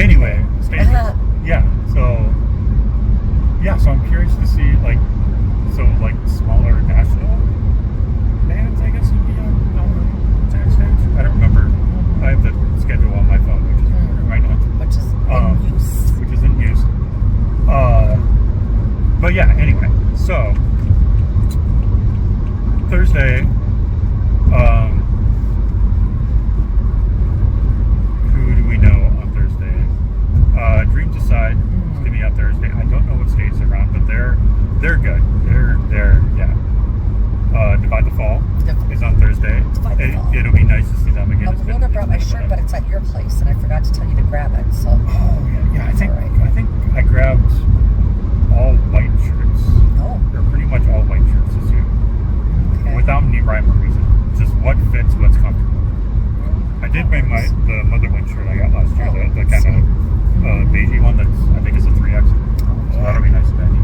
Anyway, stages. Yeah. So I'm curious to see like smaller national bands, I guess, would be on the tax stage. I don't remember. I have the schedule on my phone, which is right now. Which is in use. Which is in use. But yeah, anyway. So Thursday, who do we know on Thursday? Dreams Aside is going to be on Thursday. I don't know what stage they're on, but they're good. They're yeah. Divide the Fall is on Thursday. It'll be nice to see them again. I would have brought my shirt, but it's at your place, and I forgot to tell you to grab it. So. Oh yeah. I think I grabbed all white shirts. Oh. Or pretty much all white shirts this year. Okay. Without any rhyme or reason. Just what fits, what's comfortable. I did bring the Motherwind shirt I got last year, the kind of beigey one that's, I think is a 3X. So that'll be nice and baggy.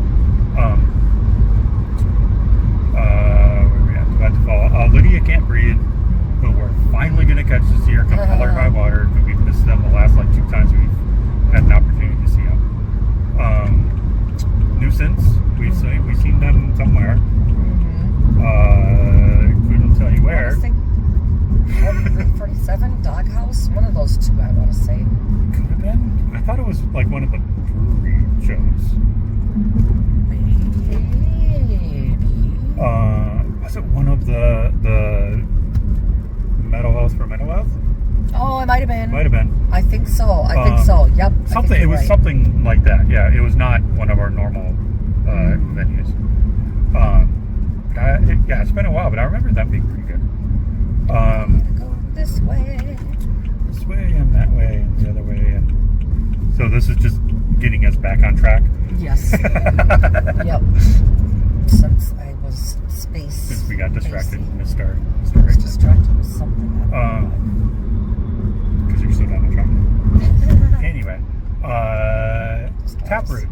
Where are we at? Divide the Fall. Lydia Can't Breathe, who we're finally going to catch this year, come hell or high water. We've missed them the last 2 times we've had an opportunity to see them. Nuisance, we've seen them somewhere. Couldn't tell you where. I think Route 47, Doghouse, one of those two, I want to say. Could have been. I thought it was like one of the brewery shows. Maybe. Was it one of the Metal Health for Mental Health? Oh, it might have been. Might have been. I think so. I think so. Yep. Something. It was something like that. Yeah. It was not one of our normal venues. It's been a while, but I remember that being pretty good. Go this way and that way and the other way, and so this is just getting us back on track. Yes. Yep. Since I was Since we got distracted and missed our I was distracted with something. Because you're so damn attractive. Anyway, Taproot.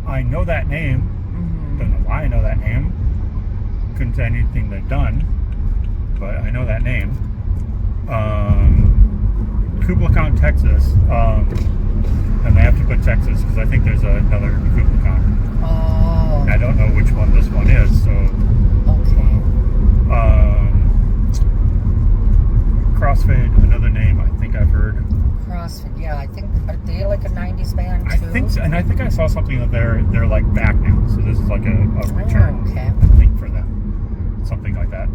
I know that name. Don't know why I know that name. Couldn't say anything they've done, but I know that name. Kubla Khan, Texas. And they have to put Texas because I think there's another Kubla Khan. Oh. And I don't know which one this one is, so. Okay. Crossfade, another name I think I've heard. Crossfade, yeah, I think, are they like a 90s band too? I think so, and I think I saw something that they're like back now, so this is like a return. Oh, okay. I think for them, something like that.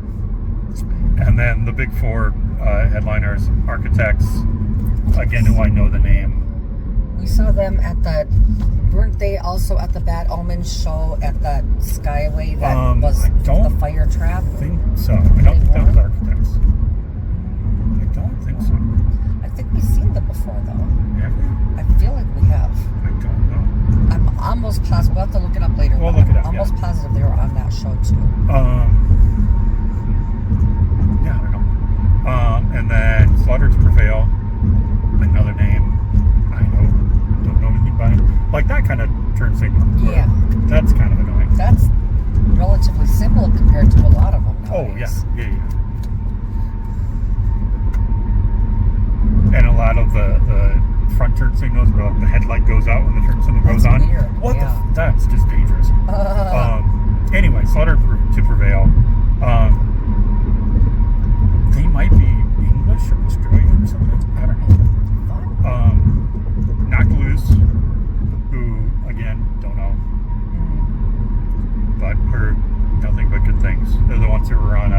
And then the big 4 headliners, Architects, again, who I know the name. We saw them weren't they also at the Bad Omens show at the Skyway that was the fire trap? I think so. I don't think that was Architects. I don't think so. I think we've seen them before, though. Have we? I feel like we have. I don't know. I'm almost positive. We'll have to look it up later. We'll look it up, I'm almost positive they were on that show, too. Yeah, I don't know. And then Slaughter to Prevail, another name I don't know anything about. Like that kind of turn signal. Yeah. That's kind of annoying. That's relatively simple compared to a lot of them nowadays. Oh, yeah. And a lot of the front turn signals where the headlight goes out when the turn signal goes on. Weird. What that's just dangerous. Anyway, Slaughter to Prevail. They might be English or Australian or something. I don't know. Knocked Loose, who again don't know, but heard nothing but good things. They're the ones who were on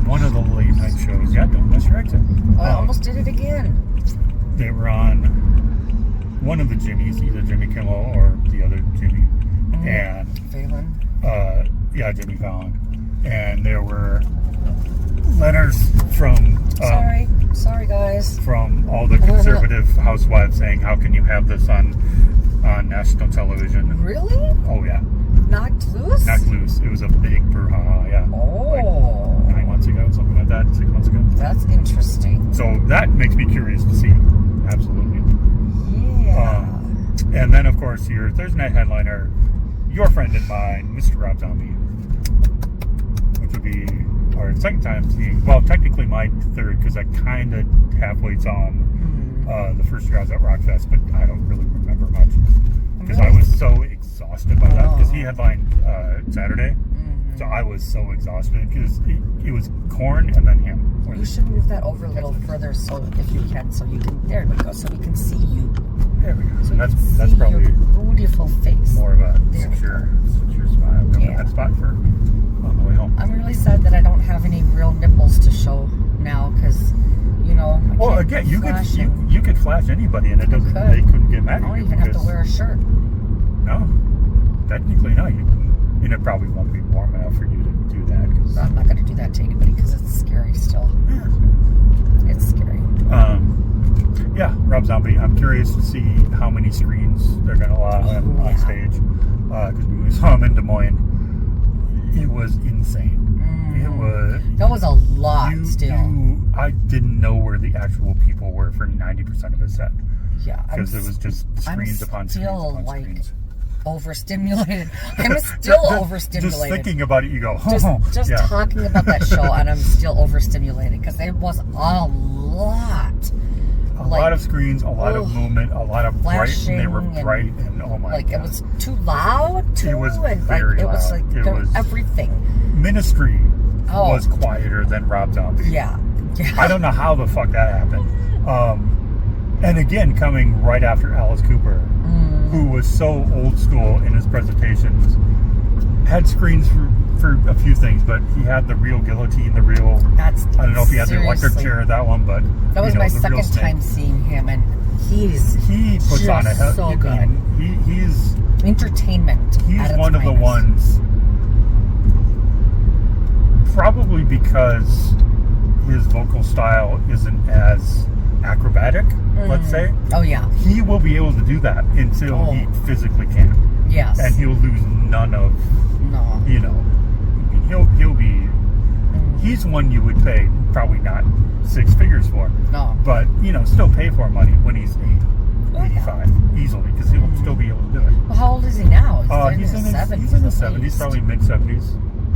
one of the late night shows. Yeah, don't miss your exit. I almost did it again. They were on one of the Jimmys, either Jimmy Kimmel or the other Jimmy, and Fallon. Jimmy Fallon, and there were letters from sorry guys, from all the conservative housewives saying, how can you have this on national television? Really? Oh yeah. Knocked Loose? Knocked Loose. It was a big brouhaha, yeah. Oh. Like 9 months ago, something like that, 6 months ago. That's interesting. So that makes me curious to see. Absolutely. Yeah. And then, of course, your Thursday night headliner, your friend and mine, Mr. Rob Zombie, which would be our second time seeing, well, technically my third, because I kind of halfway saw him the first year I was at Rockfest, but I don't really remember much because I was so exhausted by that. Because he headlined Saturday, so I was so exhausted because it was Korn and then him. You should move that over a little further, so if you can, there we go, so we can see you. There we go. So that's probably your beautiful face. More of a secure spot. That spot for on the way home. I'm really sad that I don't have any real nipples to show now, because well, again, you could flash anybody, and it doesn't. They couldn't get mad at you. I don't even have to wear a shirt. No, technically no. And it probably won't be warm enough for you to do that. So I'm not going to do that to anybody because it's scary still. Yeah. It's scary. Yeah, Rob Zombie. I'm curious to see how many screens they're going to allow him on stage. Because when we saw him in Des Moines, it was insane. That was a lot still. I didn't know where the actual people were for 90% of his set. Yeah. Because it was just screens upon screens upon screens. Overstimulated. I'm still overstimulated. Just thinking about it, you go, just talking about that show, and I'm still overstimulated because it was a lot. A lot of screens, a lot of movement, a lot of bright, and they were bright, and oh my god. It was too loud, It was very loud. It was everything. Ministry was quieter than Rob Zombie. Yeah. I don't know how the fuck that happened. And again, coming right after Alice Cooper, who was so old school in his presentations, had screens for a few things, but he had the real guillotine, I don't know if he had the electric chair, that one, but that was my second time seeing him, and he puts on so good. He's entertainment. He's one of the ones, probably because his vocal style isn't as acrobatic, let's say. Oh yeah. He will be able to do that until he physically can. Yes. And he'll lose none of. No. He'll be. He's one you would pay probably not 6 figures for. No. But still pay for money when he's 85 easily, because he'll still be able to do it. Well, how old is he now? He's in his 70s. He's in his 70s, probably mid 70s.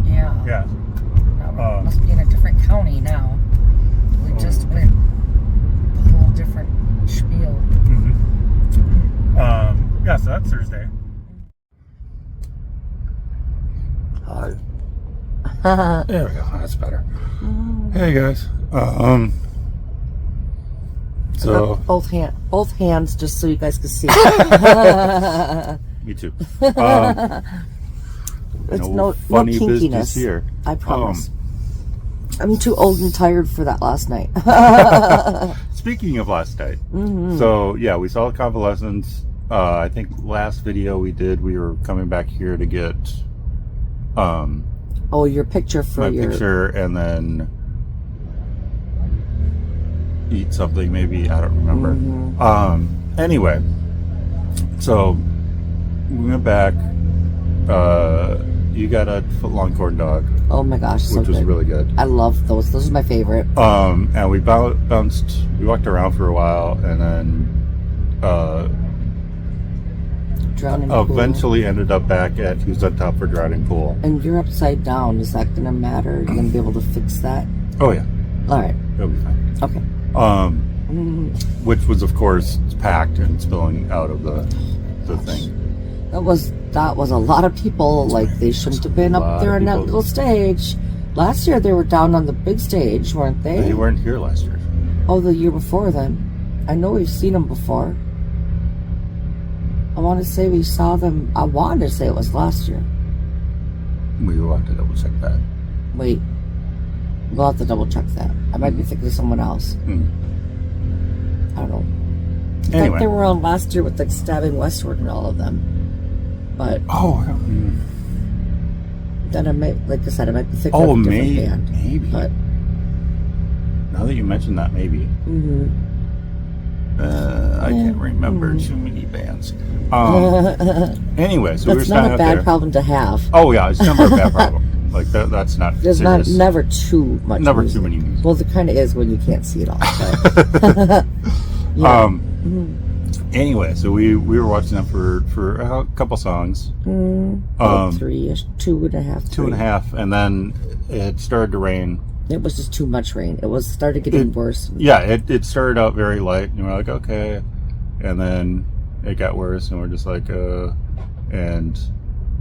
Yeah. Yeah. Must be in a different county now. We just went a whole different spiel. Yeah, so that's Thursday. There we go. That's better. Hey guys. So both hands, just so you guys can see. Me too. It's no kinkiness here. I promise. I'm too old and tired for that last night. Speaking of last night, so yeah, we saw Convalescence. I think last video we did, we were coming back here to get your picture for my picture, and then eat something maybe, I don't remember. Anyway, so we went back. You got a footlong corn dog. Oh my gosh, which was really good. I love those. Those are my favorite. And we bounced. We walked around for a while, and then Drowning eventually ended up back at Who's on Top for Drowning Pool. And you're upside down. Is that going to matter? Are you going to be able to fix that? Oh yeah. All right. It'll be fine. Okay. Which was of course packed and spilling out of the thing. That was a lot of people. Like, they shouldn't have been up there on that little stage. Last year they were down on the big stage, weren't they? They weren't here last year. Oh, the year before then. I know we've seen them before. I want to say we saw them. I wanted to say it was last year. We will have to double check that. Wait. We'll have to double check that. I might be thinking of someone else. I don't know. I think they were on last year with like Stabbing Westward and all of them. But then I might, like I said, I might be thinking of a different band. Maybe. But now that you mention that, maybe. I can't remember too many bands. Anyway, so that's not a bad problem to have. Oh yeah, it's never a bad problem. Like that's not. There's serious. never too much. Never music. too many music. Well, there kind of is when you can't see it all. Anyway, so we were watching them for a couple songs. 3-ish, 2.5. 2.5, and then it started to rain. It was just too much rain. It was started getting worse. Yeah, it started out very light, and we're like, okay, and then it got worse, and we're just like, and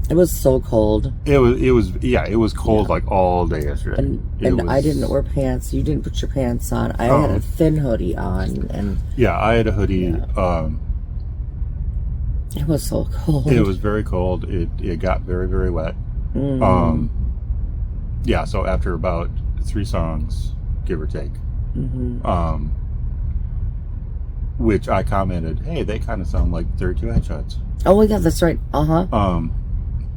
it was so cold. It was cold like all day yesterday. And I didn't wear pants. You didn't put your pants on. I had a thin hoodie on, and yeah, I had a hoodie. Yeah. It was so cold. It was very cold. It got very, very wet. Yeah, so after about 3 songs, give or take, which I commented, hey, they kind of sound like 32 Headshots. Oh yeah, that's right.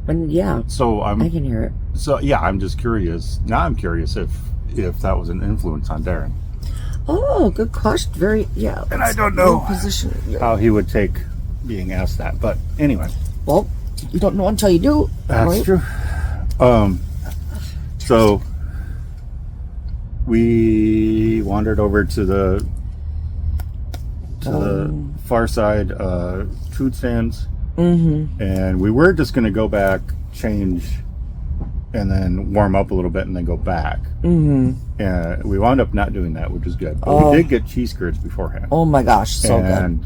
And yeah, so I can hear it. So yeah, I'm just curious. Now I'm curious if that was an influence on Darren. Oh, good question. Very, yeah. And I don't know position. how he would take being asked that, but anyway. Well, you don't know until you do. That's right? true. So we wandered over to the far side food stands, and we were just going to go back, change, and then warm up a little bit, and then go back. And we wound up not doing that, which is good. But we did get cheese curds beforehand. Oh my gosh, so good! And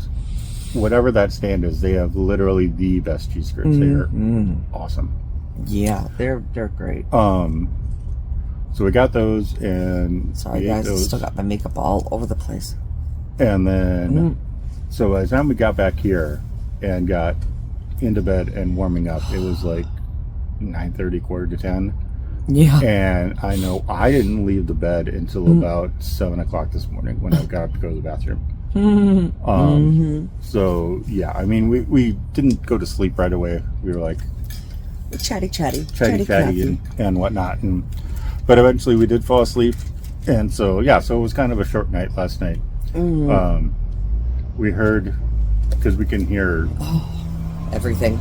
whatever that stand is, they have literally the best cheese curds. They are awesome. Yeah, they're great. So we got those, and sorry guys, I still got my makeup all over the place. And then, so by the time we got back here and got into bed and warming up, it was like 9:30, quarter to 10. Yeah. And I know I didn't leave the bed until about 7 o'clock this morning when I got up to go to the bathroom. So yeah, I mean, we didn't go to sleep right away. We were like chatty and whatnot, but eventually we did fall asleep. And so yeah, so it was kind of a short night last night. We heard, because we can hear everything.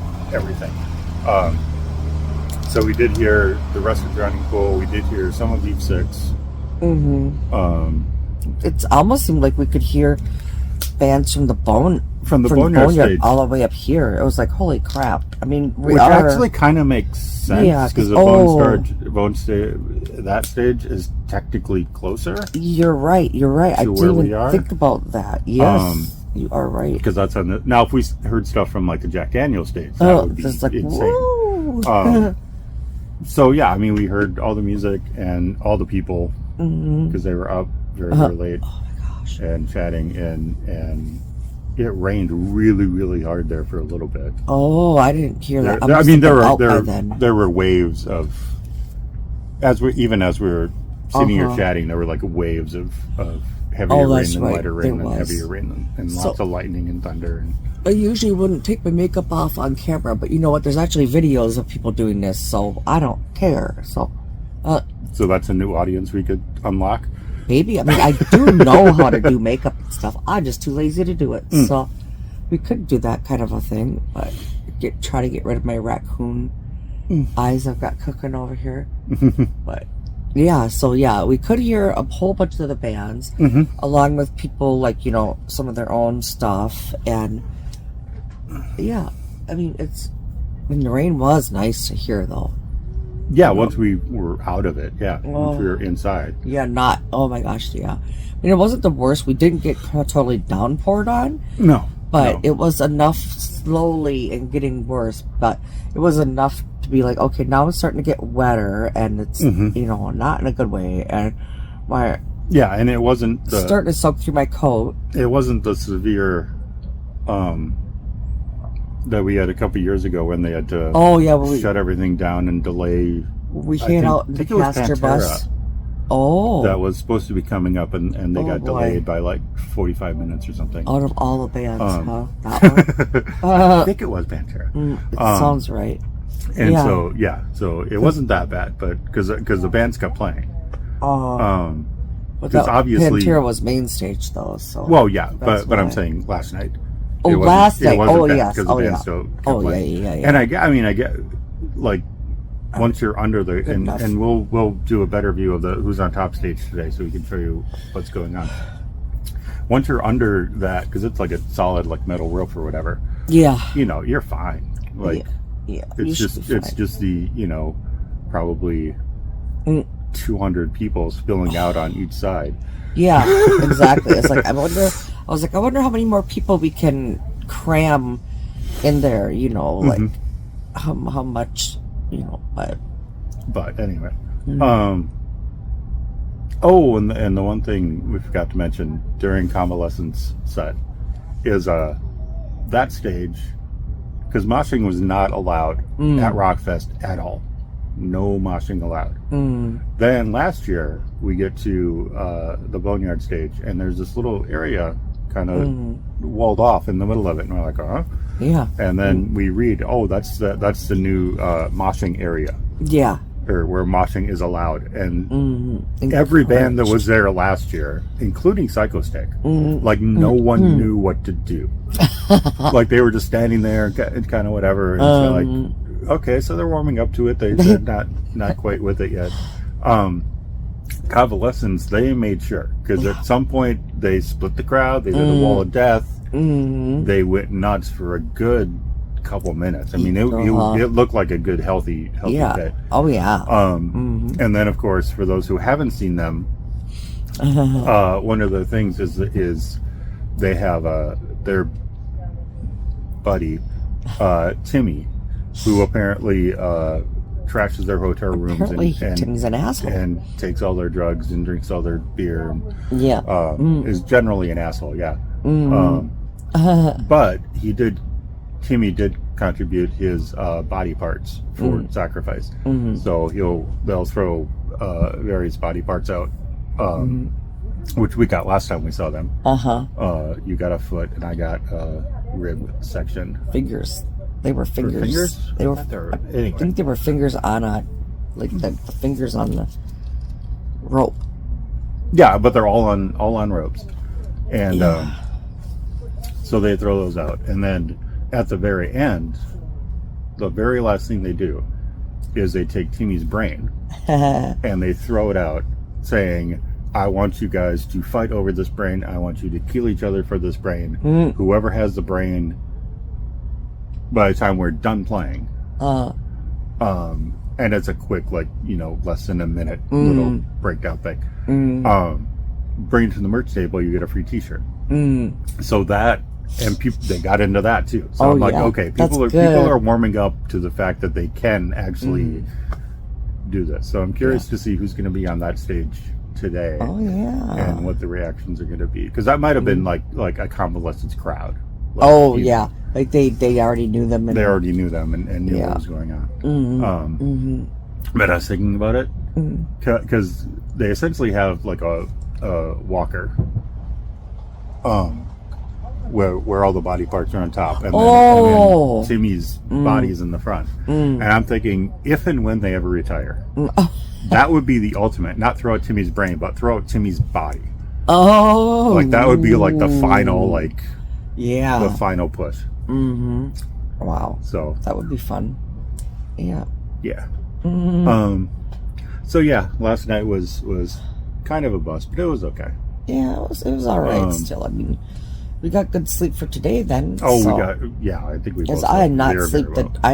So we did hear the rest of Drowning Pool. We did hear some of Eve 6. It almost seemed like we could hear bands from the Boneyard stage all the way up here. It was like, holy crap! I mean, which actually kind of makes sense, because that stage is technically closer. You're right. I didn't even think about that. Yes, you are right. Because that's on the. Now, if we heard stuff from like the Jack Daniel's stage, that would be like, insane. So yeah, I mean, we heard all the music and all the people because they were up very, very late. Oh my gosh! And chatting, and it rained really, really hard there for a little bit. Oh, I didn't hear that. I mean, there were waves of as we were sitting here chatting. There were like waves of heavier rain and lighter rain and heavier rain and lots of lightning and thunder. And I usually wouldn't take my makeup off on camera, but you know what? There's actually videos of people doing this, so I don't care. So that's a new audience we could unlock. Maybe. I mean, I do know how to do makeup and stuff. I'm just too lazy to do it. So we could do that kind of a thing, but try to get rid of my raccoon eyes I've got cooking over here. But yeah, so yeah, we could hear a whole bunch of the bands along with people like, some of their own stuff. And yeah, I mean, the rain was nice to hear though. Yeah, once we were out of it, once we were inside. Yeah, oh my gosh, yeah. I mean, it wasn't the worst. We didn't get totally downpoured on. No. But it was enough slowly and getting worse. But it was enough to be like, okay, now it's starting to get wetter, and it's, not in a good way. And and it wasn't starting to soak through my coat. It wasn't the severe that we had a couple years ago when they had to shut everything down and delay. We hid out in the Castor bus. Oh. That was supposed to be coming up, and they got delayed by like 45 minutes or something. Out of all the bands, huh? That one? I think it was Pantera. It sounds right. And so it wasn't that bad, but because the bands kept playing. Because obviously Pantera was main stage though. So but I'm saying last night. Last night. Yes. Because the band still kept playing. Yeah. And I get like once you're under the and we'll do a better view of the who's on top stage today, so we can show you what's going on. Once you're under that, because it's like a solid like metal roof or whatever. Yeah. You're fine. Like it's just the probably 200 people spilling out on each side. Yeah, exactly. It's like I wonder how many more people we can cram in there. You know, like how much, you know. But anyway, oh, and the one thing we forgot to mention during Convalescence set is that stage, because moshing was not allowed at Rockfest at all. No moshing allowed. Then last year we get to the Boneyard stage, and there's this little area kind of walled off in the middle of it, and we're like, yeah. And then we read, oh, that's the new moshing area. Yeah. Or where moshing is allowed, and every band that was there last year, including Psychostick, like no one knew what to do. Like they were just standing there and kind of whatever, and so like, okay, so they're warming up to it. They're not quite with it yet. Convalescence, they made sure, because at some point they split the crowd. They did a wall of death. They went nuts for a good couple minutes. I mean, it looked like a good healthy bit. Oh yeah. And then of course, for those who haven't seen them, one of the things is they have their buddy Timmy, who apparently trashes their hotel rooms and Timmy's an asshole and takes all their drugs and drinks all their beer. And, is generally an asshole. Yeah. But Timmy did contribute his body parts for Sacrifice. So they'll throw various body parts out, which we got last time we saw them. You got a foot, and I got a rib section. Fingers. They were fingers. Fingers? They were. Anyway. I think they were fingers on the fingers on the rope. Yeah, but they're all on ropes, and so they throw those out, and then at the very end, the very last thing they do is they take Timmy's brain and they throw it out, saying, I want you guys to fight over this brain. I want you to kill each other for this brain. Whoever has the brain, by the time we're done playing, and it's a quick, like, less than a minute little breakdown thing. Bring it to the merch table, you get a free t-shirt. So that, and people, they got into that too. So I'm like, okay, people are warming up to the fact that they can actually do this. So I'm curious to see who's going to be on that stage today. And what the reactions are going to be, because that might have been like a Convalescence crowd. Like they already knew them. They already knew them and knew what was going on. But I was thinking about it, because they essentially have like a walker, where all the body parts are on top, and then Timmy's body's in the front. And I'm thinking, if and when they ever retire, that would be the ultimate. Not throw out Timmy's brain, but throw out Timmy's body. Like that would be like the final, the final push. Wow. So that would be fun. Yeah. So yeah, last night was kind of a bust, but it was okay. Yeah, it was all right. Still, I mean, we got good sleep for today. Then. I think we both. I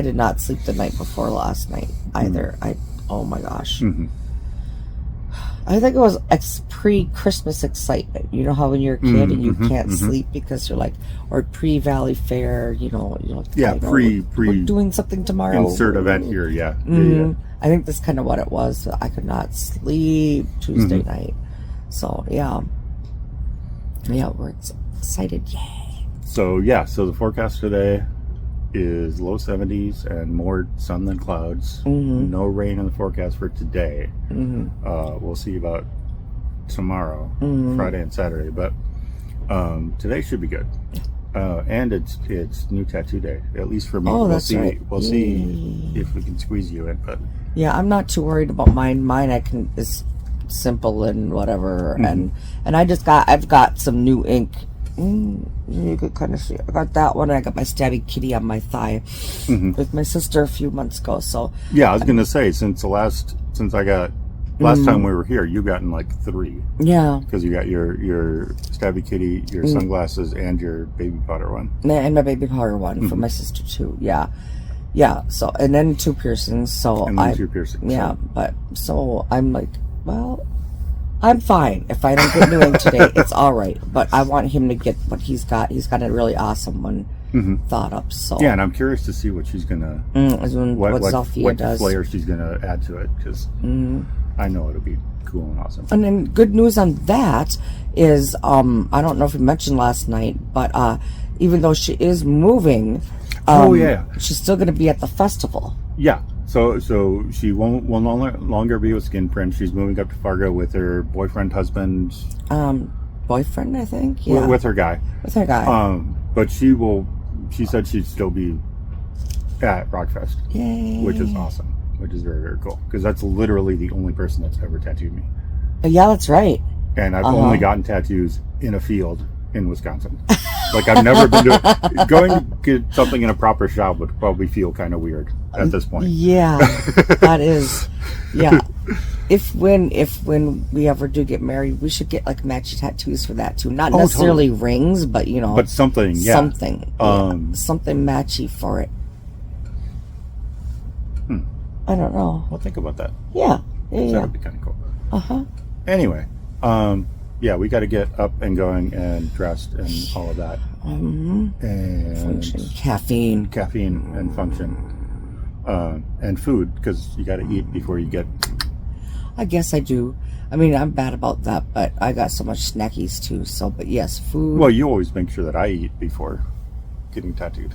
did not sleep the night before last night either. Oh my gosh. I think it was pre-Christmas excitement. You know how when you're a kid and you can't sleep because you're like, or pre-Valley Fair, we're doing something tomorrow. Insert event here, yeah. I think that's kind of what it was. I could not sleep Tuesday night. So, we're excited. Yay. So the forecast today is low 70s and more sun than clouds. No rain in the forecast for today. We'll see about tomorrow, Friday and Saturday, but today should be good. And it's new tattoo day, at least for me. We'll see. Right. We'll see if we can squeeze you in, but I'm not too worried about mine. Mine is simple and whatever, and I've got some new ink. You could kind of see. I got that one. And I got my Stabby Kitty on my thigh with my sister a few months ago. So I was gonna say, since I got last time we were here, you've gotten like 3. Yeah, because you got your Stabby Kitty, your sunglasses, and your baby powder one, and my baby powder one for my sister too. Yeah. So and then 2 piercings. So and then 2 piercings. Yeah, but so I'm like, Well, I'm fine. If I don't get new ink today, it's all right. But I want him to get what he's got. He's got a really awesome one thought up. So yeah, and I'm curious to see what she's gonna what Zalfia does. What flair she's gonna add to it, because I know it'll be cool and awesome. And then good news on that is I don't know if we mentioned last night, but even though she is moving, she's still going to be at the festival. Yeah. So she will no longer be with Skin Print. She's moving up to Fargo with her boyfriend, boyfriend, I think. Yeah. With her guy. With her guy. But she said she'd still be at Rockfest. Yay. Which is awesome. Which is very, very cool. Because that's literally the only person that's ever tattooed me. Yeah, that's right. And I've only gotten tattoos in a field in Wisconsin. Like, I've never been to... Going to get something in a proper shop would probably feel kind of weird at this point. Yeah, that is... Yeah. If when we ever do get married, we should get, like, matchy tattoos for that, too. Not necessarily rings, but, you know... But something, yeah. Something. Something matchy for it. I don't know. We'll think about that. Yeah. That would be kind of cool. Uh-huh. Anyway, yeah, we got to get up and going and dressed and all of that. And function. Caffeine and function. And food, because you got to eat before you get... I guess I do. I mean, I'm bad about that, but I got so much snackies too. So, but yes, food. Well, you always make sure that I eat before getting tattooed.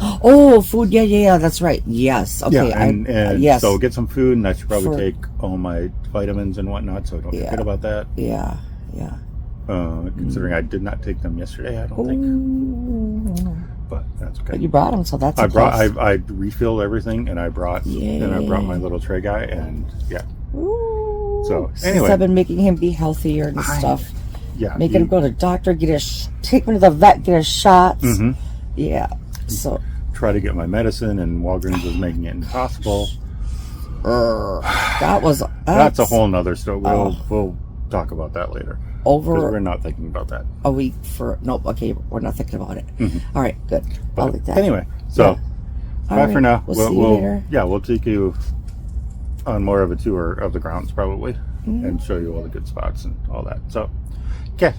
Oh, food. Yeah, that's right. Yes. Okay. Yeah, and yes. So get some food, and I should probably take all my vitamins and whatnot, so I don't forget about that. Yeah. Considering I did not take them yesterday, I don't think. But that's okay. But you brought them, so that's. I refilled everything, and I brought my little tray guy, and yeah. Ooh. So anyway, since I've been making him be healthier and stuff. Yeah. Making him go to the doctor, take him to the vet, get his shots. Yeah. So try to get my medicine, and Walgreens was making it impossible. That's a whole nother story. We'll talk about that later. We're not thinking about that. A week for okay, we're not thinking about it. All right, good. I'll leave that. Anyway, so bye for now. We'll see you later. Yeah, we'll take you on more of a tour of the grounds probably, and show you all the good spots and all that. So, okay.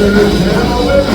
Never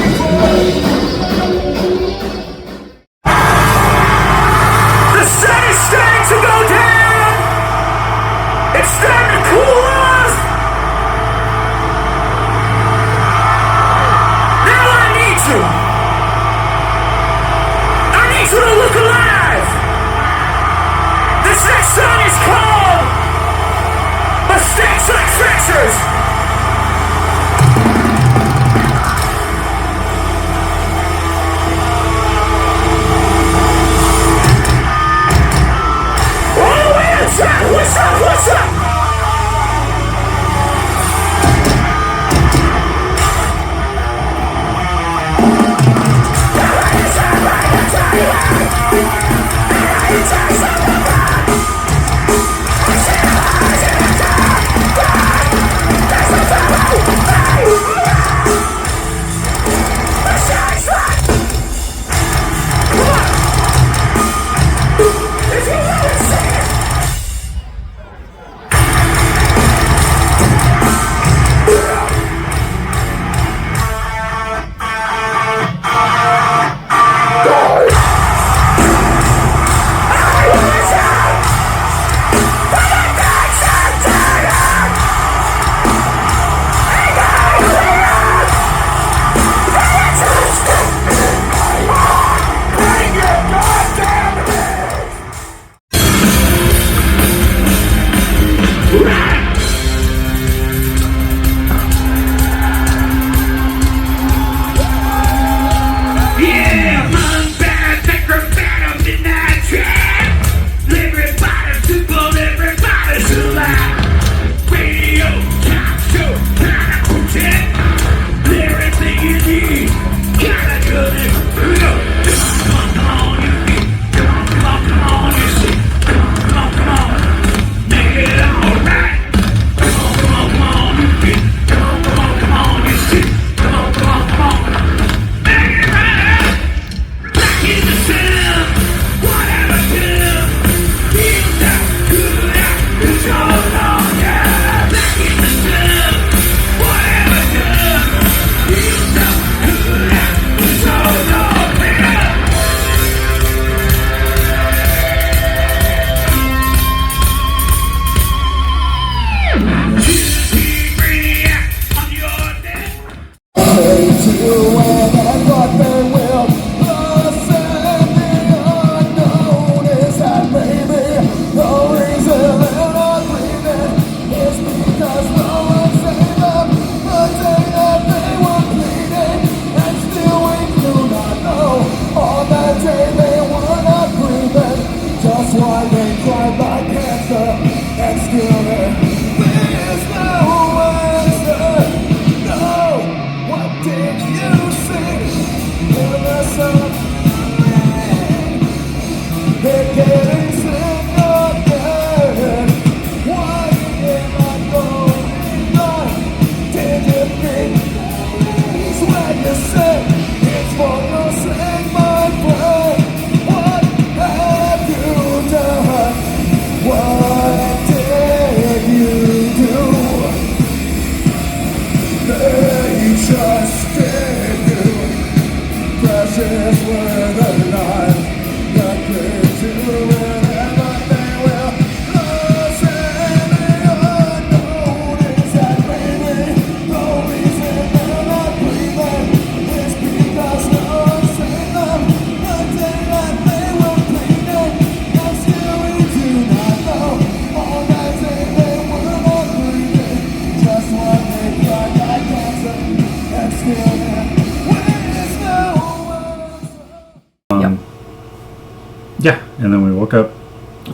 Yeah, and then we woke up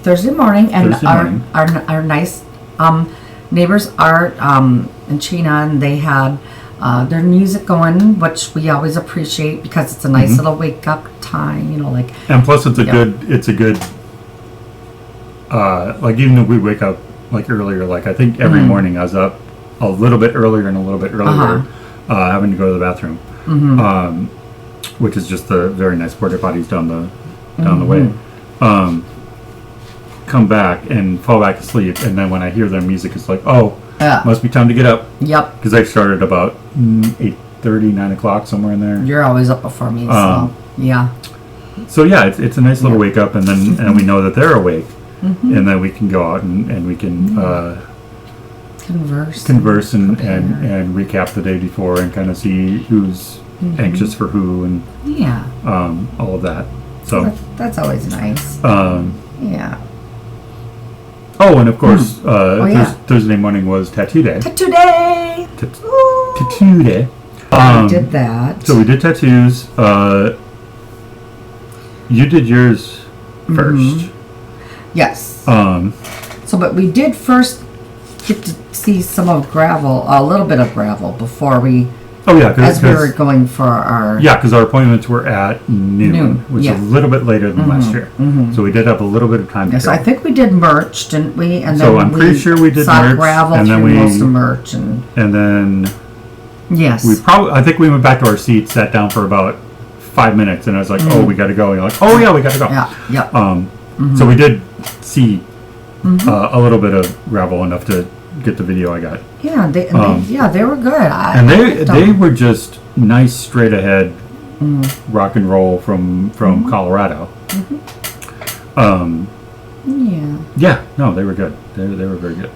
Thursday morning, and our nice neighbors, Art and Sheena, and they had their music going, which we always appreciate because it's a nice little wake up time, like. And plus, it's a good. Like even though we wake up like earlier, like I think every morning I was up a little bit earlier and a little bit earlier, having to go to the bathroom, which is just the very nice porta potties down the way. Come back and fall back asleep, and then when I hear their music, it's like, must be time to get up. Yep. Because they started about 8:30, 9 o'clock, somewhere in there. You're always up before me, so yeah. So yeah, it's a nice little wake up, and then and we know that they're awake, and then we can go out and we can converse and recap the day before and kind of see who's anxious for who and all of that. So that's always nice. Yeah. Oh, and of course, Thursday morning was tattoo day. Tattoo day. Tattoo day. We did that. So we did tattoos. You did yours first. Yes. So, but we did first get to see some of gravel, a little bit of gravel before we. Oh yeah, as we were going for our. Yeah, because our appointments were at noon, which is a little bit later than last year. So we did have a little bit of time. Yes, I think we did merch, didn't we? And so then I'm pretty sure we did merch, gravel and then most of merch, and then. Yes. I think we went back to our seats, sat down for about 5 minutes, and I was like, "Oh, we got to go." And you're like, "Oh yeah, we got to go." Yeah. So we did see a little bit of gravel, enough to get the video I got. Yeah, they were good. And they were just nice, straight ahead rock and roll from Colorado. Yeah, no, they were good. They were very good.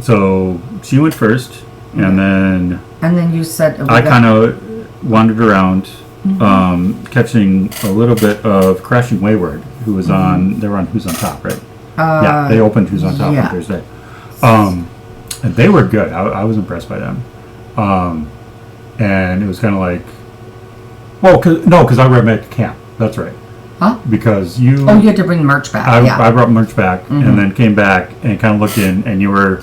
So she went first. And then you said I kind of wandered around, catching a little bit of Crashing Wayward, who was on. They were on Who's on Top, right? Yeah, they opened Who's on Top on Thursday, and they were good. I was impressed by them, and it was kind of like, because I read them at camp. That's right. Huh? Because you. Oh, you had to bring merch back. I brought merch back, and then came back and kind of looked in, and you were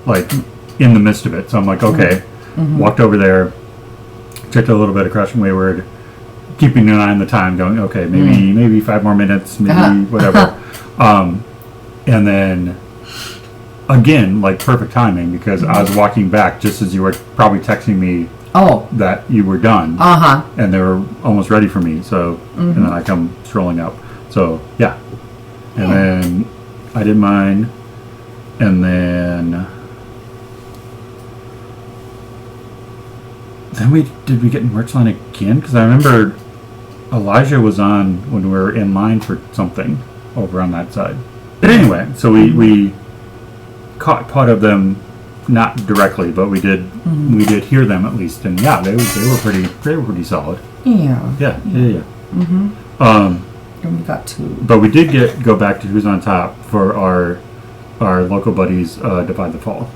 like. In the midst of it, so I'm like, okay, walked over there, checked a little bit of Crashing Wayward, keeping an eye on the time, going, okay, maybe 5 more minutes, maybe whatever, and then again, like perfect timing, because I was walking back just as you were probably texting me that you were done, and they were almost ready for me, so and then I come strolling up, so and then I did mine, and then. Then we get in merch line again? Because I remember Elijah was on when we were in line for something over on that side. But anyway, so we caught part of them, not directly, but we did hear them at least, and they were pretty solid. Yeah. And we got to. But we did go back to Who's on Top for our local buddies, Divide the Fall,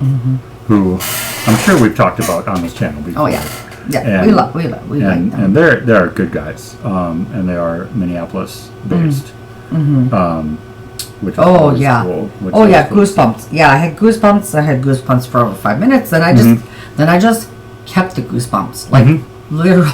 who I'm sure we've talked about on this channel before. Oh yeah. Yeah, we like them. And they're good guys, and they are Minneapolis based, which is cool. Goosebumps. Yeah, I had goosebumps for over 5 minutes, and I just kept the goosebumps, like literally.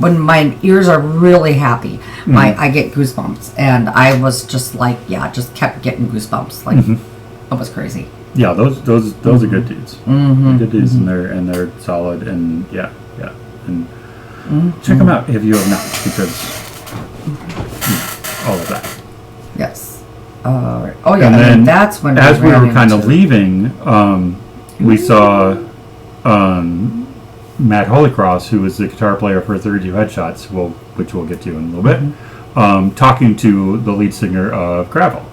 When my ears are really happy, I get goosebumps, and I was just like, just kept getting goosebumps, like it was crazy. Yeah, those are good dudes. Good dudes, and they're solid, and and check them out if you have not, because all of that. Yes. Oh yeah. And then that's when as we were kind of leaving, we saw Matt Holycross, who is the guitar player for 32 Headshots, which we'll get to in a little bit, talking to the lead singer of Gravel.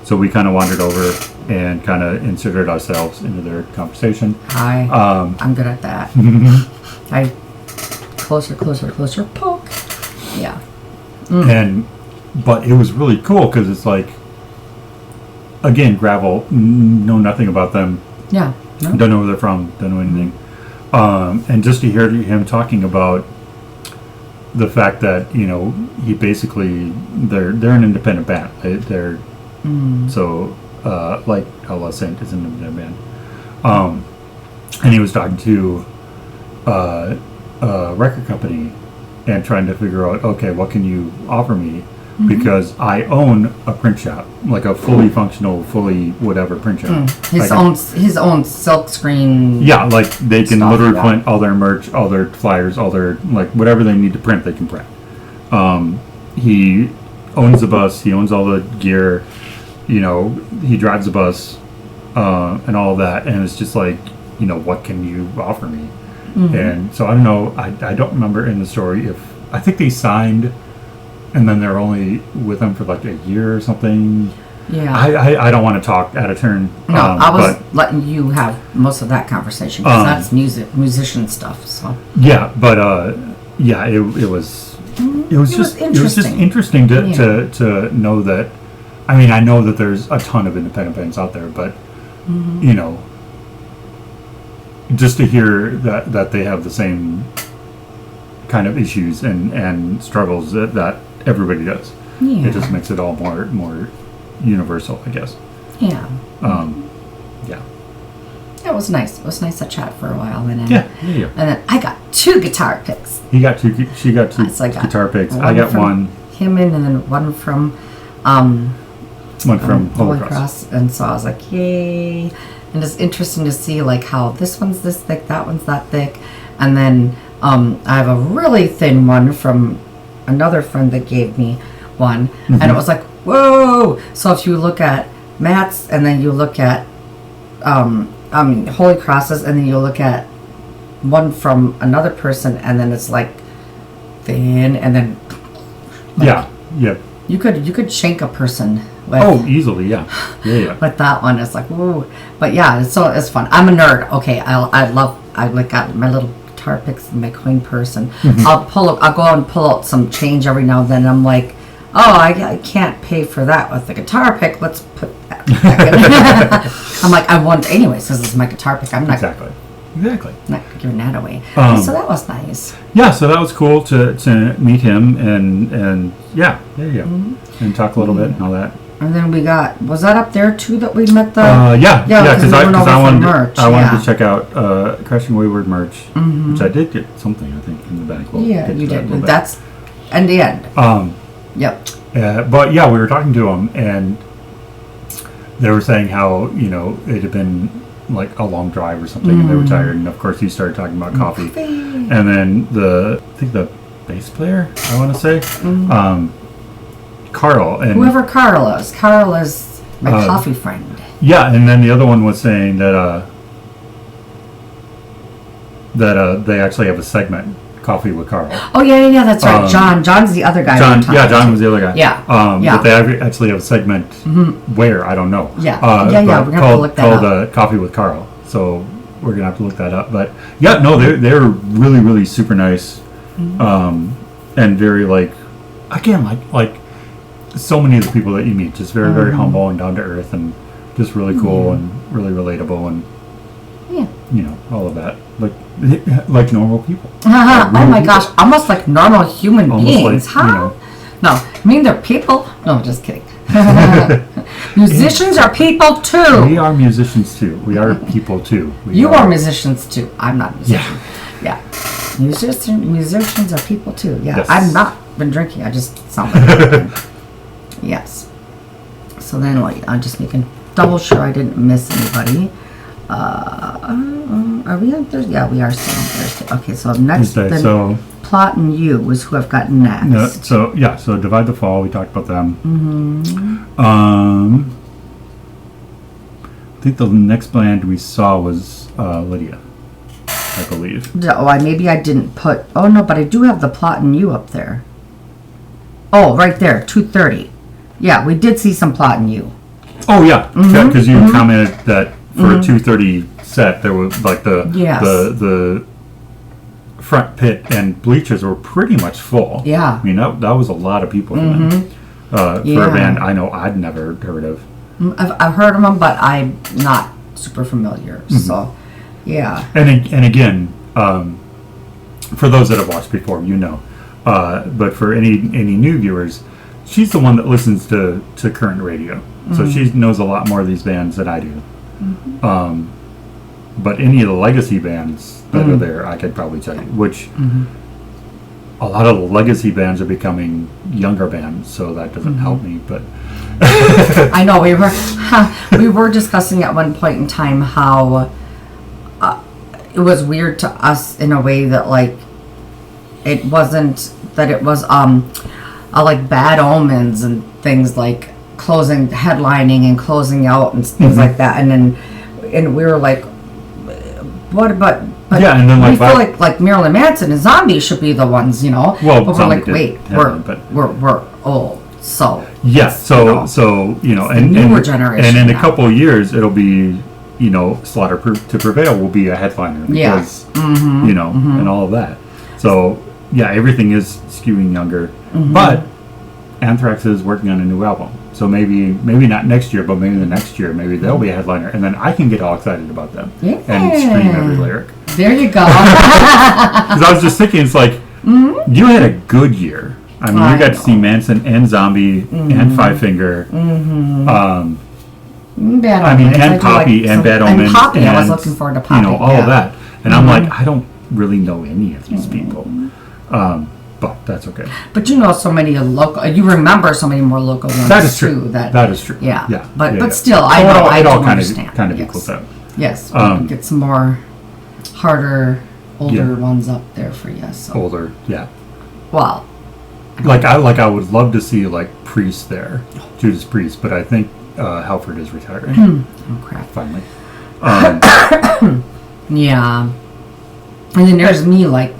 So we kind of wandered over and kind of inserted ourselves into their conversation. Hi. I'm good at that. I closer, poke. Yeah. But it was really cool because it's like, again, Gravel, know nothing about them. Yeah. No. Don't know where they're from. Don't know anything. And just to hear him talking about the fact that he basically they're an independent band. They're so like Allah Saint is an independent band. And he was talking to a record company and trying to figure out, okay, what can you offer me? Because I own a print shop, like a fully functional, fully whatever print shop. His own silk screen. Yeah, like they can literally print all their merch, all their flyers, all their like whatever they need to print, they can print. He owns the bus. He owns all the gear. He drives the bus and all of that. And it's just like what can you offer me? And so I don't know. I don't remember in the story if I think they signed, and then they're only with them for like a year or something. Yeah. I don't want to talk out of turn. No, I was letting you have most of that conversation because that's musician stuff. So yeah, but it was just interesting to know that. I mean, I know that there's a ton of independent bands out there, but just to hear that they have the same kind of issues and struggles that everybody does, it just makes it all more universal, I guess. Yeah. Yeah. It was nice. It was nice to chat for a while, and then yeah. And then I got 2 guitar picks. She got 2 guitar picks. I got one. Him and then one from Holy Cross, and so I was like, yay! And it's interesting to see like how this one's this thick, that one's that thick, and then I have a really thin one from another friend that gave me one, and it was like, whoa! So if you look at Matt's, and then you look at Holy Crosses, and then you look at one from another person, and then it's like thin, and then yeah. You could shank a person with, easily, yeah. With that one, it's like, whoa. But yeah, it's fun. I'm a nerd. Okay, I got my little guitar picks in my coin purse, and I'll go out and pull out some change every now and then, and I'm like, oh, I can't pay for that with the guitar pick. Let's put that back in. I'm like, I want anyways, because it's my guitar pick. I'm not exactly not giving that away. So that was nice. Yeah, so that was cool to meet him and and talk a little bit and all that. And then was that up there too that we met the because I wanted to check out Crashing Wayward merch, which I did get something, I think, in the back. You did. That's in the end. Yep. But yeah, we were talking to them, and they were saying how it had been like a long drive or something, and they were tired. And of course, he started talking about coffee, and then I think the bass player, I want to say, Carl, and whoever Carl is my coffee friend. Yeah, and then the other one was saying that they actually have a segment. Coffee with Carl. Oh yeah, that's right. John's the other guy. John was the other guy. Yeah. But they actually have a segment where I don't know. Yeah. We're gonna have to look that up. Called Coffee with Carl. So we're gonna have to look that up. But yeah, no, they're really, really super nice, and very like so many of the people that you meet, just very, very humble and down to earth, and just really cool and really relatable, and all of that. Like normal people. Oh my gosh, almost like normal human beings, huh? No, I mean they're people. No, just kidding. Musicians are people too. We are musicians too. We are people too. You are musicians too. I'm not a musician. Yeah. Musicians are people too. Yeah. Yes. I've not been drinking. I just sound like yes. So then I'm just making double sure I didn't miss anybody. Are we on Thursday? Yeah, we are still on Thursday. Okay, so next, then Plot and You is who I've got next. No, so Divide the Fall, we talked about them. I think the next band we saw was Lydia, I believe. Maybe I didn't put. Oh no, but I do have the Plot and You up there. Oh, right there, 2:30. Yeah, we did see some Plot and You. Oh yeah, because you commented that. For a 2:30 set, there was like the front pit and bleachers were pretty much full. Yeah, I mean that was a lot of people for a band I know I'd never heard of. I've heard of them, but I'm not super familiar. So, yeah. And again, for those that have watched before, but for any new viewers, she's the one that listens to current radio, so she knows a lot more of these bands than I do. But any of the legacy bands that are there, I could probably tell you. Which a lot of the legacy bands are becoming younger bands, so that doesn't help me. But I know we were discussing at one point in time how it was weird to us in a way that like it wasn't that it was like Bad Omens and things like. Headlining and closing out and things like that, and we were like, But Yeah, and then, we like, feel like Marilyn Manson and Zombie should be the ones, you know. Well, but we're Zombie like, did wait, have them, we're old, so Yeah, so and newer generation and in a now. couple of years it'll be, Slaughter to Prevail will be a headliner because and all of that. So yeah, everything is skewing younger, but Anthrax is working on a new album. So maybe not next year, but maybe the next year, maybe they'll be a headliner, and then I can get all excited about them and scream every lyric. There you go. Because I was just thinking, it's like you had a good year. I mean, you got to see Manson and Zombie and Five Finger. Bad I mean, Omens. and do Poppy like and Bad and Omens. Poppy. And, I was looking forward to Poppy. all of that. And I'm like, I don't really know any of these people. But that's okay. But you know so many local. You remember so many more local ones. That is true. Too, That is true. Yeah. Yeah. But still, So I know. I it all do kind understand. of Yes. equals out. Yes. We can get some more harder, older Yeah. ones up there for you. So. Older, yeah. Well. I would love to see like Priest there, Judas Priest, but I think Halford is retiring Oh crap. finally. Yeah. And then there's me, like,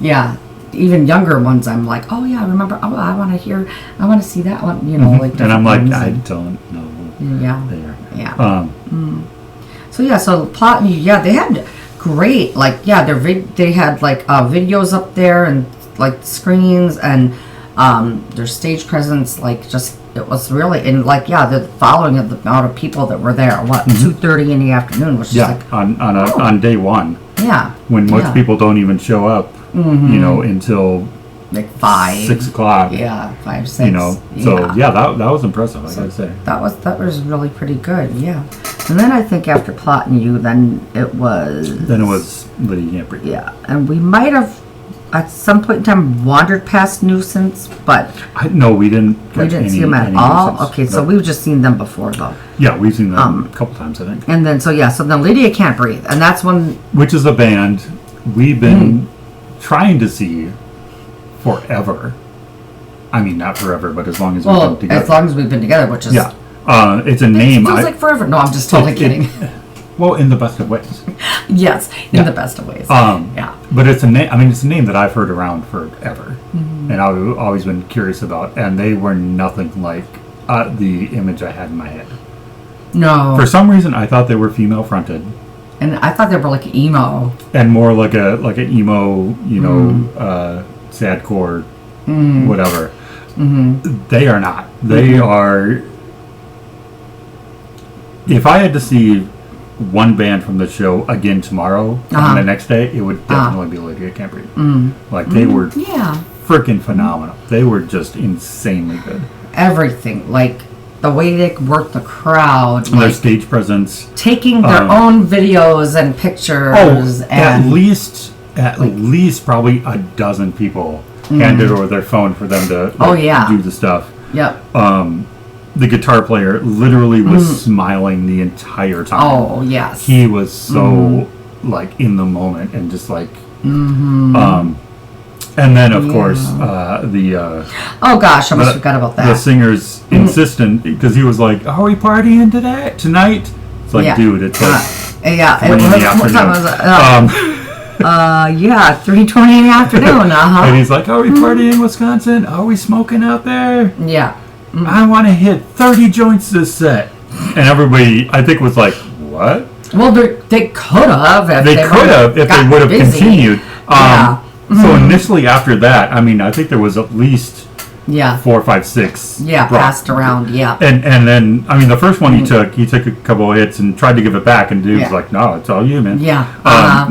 yeah, even younger ones. I'm like, oh yeah, I remember. Oh, I want to see that one. You know, like. And I'm like, different I ones don't know. and- yeah. There. Yeah. So yeah, so plot. Yeah, they had great, like, yeah, they had like videos up there and like screens and their stage presence, like, just it was really, and like, yeah, the following of the amount of people that were there. 2:30 in the afternoon was just Yeah, like, on day one, yeah, when most yeah. people don't even show up, until like 5, 6 o'clock. yeah, 5, 6, So yeah, that was impressive. I gotta say. That was really pretty good, yeah. And then I think after Plotting You, then it was Lydia Can't Breathe. yeah, and we might have at some point in time wandered past Nuisance, but No, we didn't. we didn't see them at all. Okay, so we've just seen them before though. Yeah, we've seen them a couple times, I think. And then so then Lydia Can't Breathe, and that's when Which is a band we've been trying to see forever. I mean, not forever, but as long as we've been together. as long as we've been together, which is Yeah. It's a name. It feels like forever. No, I'm just totally kidding. Well, in the best of ways. Yes, in the best of ways. Yeah. But it's a name. I mean, it's a name that I've heard around forever, and I've always been curious about. And they were nothing like the image I had in my head. No. For some reason, I thought they were female fronted, And I thought they were like emo. and more like a emo, sadcore, whatever. They are not. They are. If I had to see one band from the show again tomorrow and the next day, it would definitely be Lydia Can't Breathe. Like, they were freaking phenomenal. They were just insanely good. Everything, like the way they worked the crowd, And their like stage presence. taking their own videos and pictures, and at least probably a dozen people handed over their phone for them to do the stuff. Yep. The guitar player literally was smiling the entire time. Oh yes. He was so like in the moment and just like and then of course the oh gosh, I almost forgot about that. the singer's insistent, because he was like, are we partying tonight? It's like, dude, it's like 3 in the yeah, 3:20 in the afternoon. and he's like, are we partying in Wisconsin? Are we smoking out there? Yeah. I want to hit 30 joints this set. And everybody, I think, was like, what? Well, they could have if They could have if they would have busy. continued. Yeah. So initially after that, I mean, I think there was at least Yeah. 4, 5, 6 Yeah, brought. passed around. Yeah. And then, I mean, the first one he took a couple of hits and tried to give it back, and dude was like, no, it's all you, man. Yeah.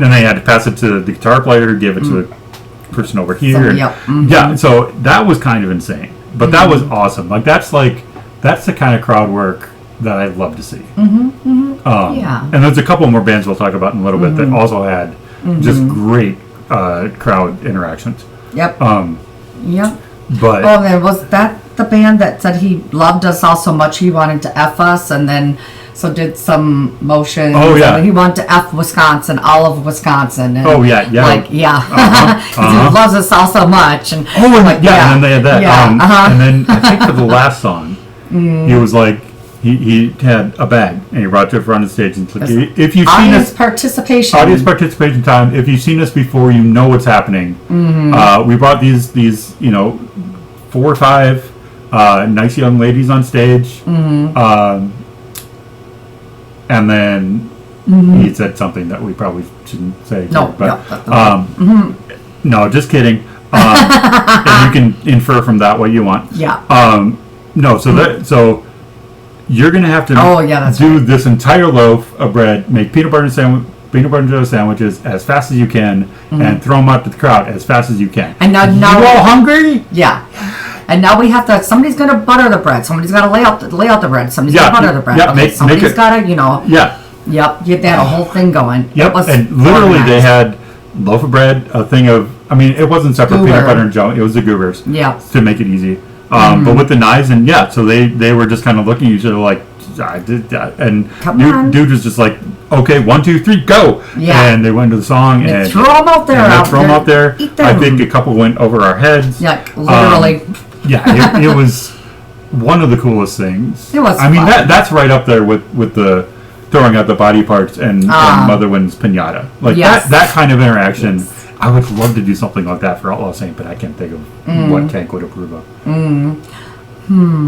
Then they had to pass it to the guitar player, give it to a person over here. So, Yeah, so that was kind of insane. But that was awesome. That's the kind of crowd work that I'd love to see. Yeah. And there's a couple more bands we'll talk about in a little bit that also had just great crowd interactions. Yep. Yep. But Oh, then was that the band that said he loved us all so much he wanted to F us, and then so did some motions. Oh, yeah. And he wanted to F Wisconsin, all of Wisconsin. And Oh, yeah. Like, yeah. 'Cause he loves us all so much. And and like, then they had that. Yeah. And then I think for the last song, he was like, he had a bag and he brought it to the front of the stage and said, if you've seen audience us, participation time, if you've seen us before, you know what's happening. We brought these 4 or 5 nice young ladies on stage, and then he said something that we probably shouldn't say here, but no, just kidding. And you can infer from that what you want. No, so you're gonna have to do this entire loaf of bread, make peanut butter and jelly sandwiches as fast as you can, and throw them out to the crowd as fast as you can. And now you all hungry? Yeah. And now we have to. Somebody's gonna butter the bread. Somebody's gotta lay out the bread. Somebody's gotta butter the bread. Yeah, somebody's gotta, Yep, get that whole thing going. Yep, and literally they had loaf of bread, a thing of. I mean, it wasn't separate peanut butter and jelly. It was the goobers. Yeah. To make it easy. But with the knives and so they were just kind of looking at each other like, I did that, and dude was just like, okay, 1, 2, 3, go. Yeah. And they went to the song and throw them out there. I think a couple went over our heads. Yeah, literally. It was one of the coolest things. It was. I mean, that's right up there with the throwing out the body parts and Motherwind's pinata. Like that kind of interaction. Yes. I would love to do something like that for Outlaw Saint, but I can't think of what Tank would approve of.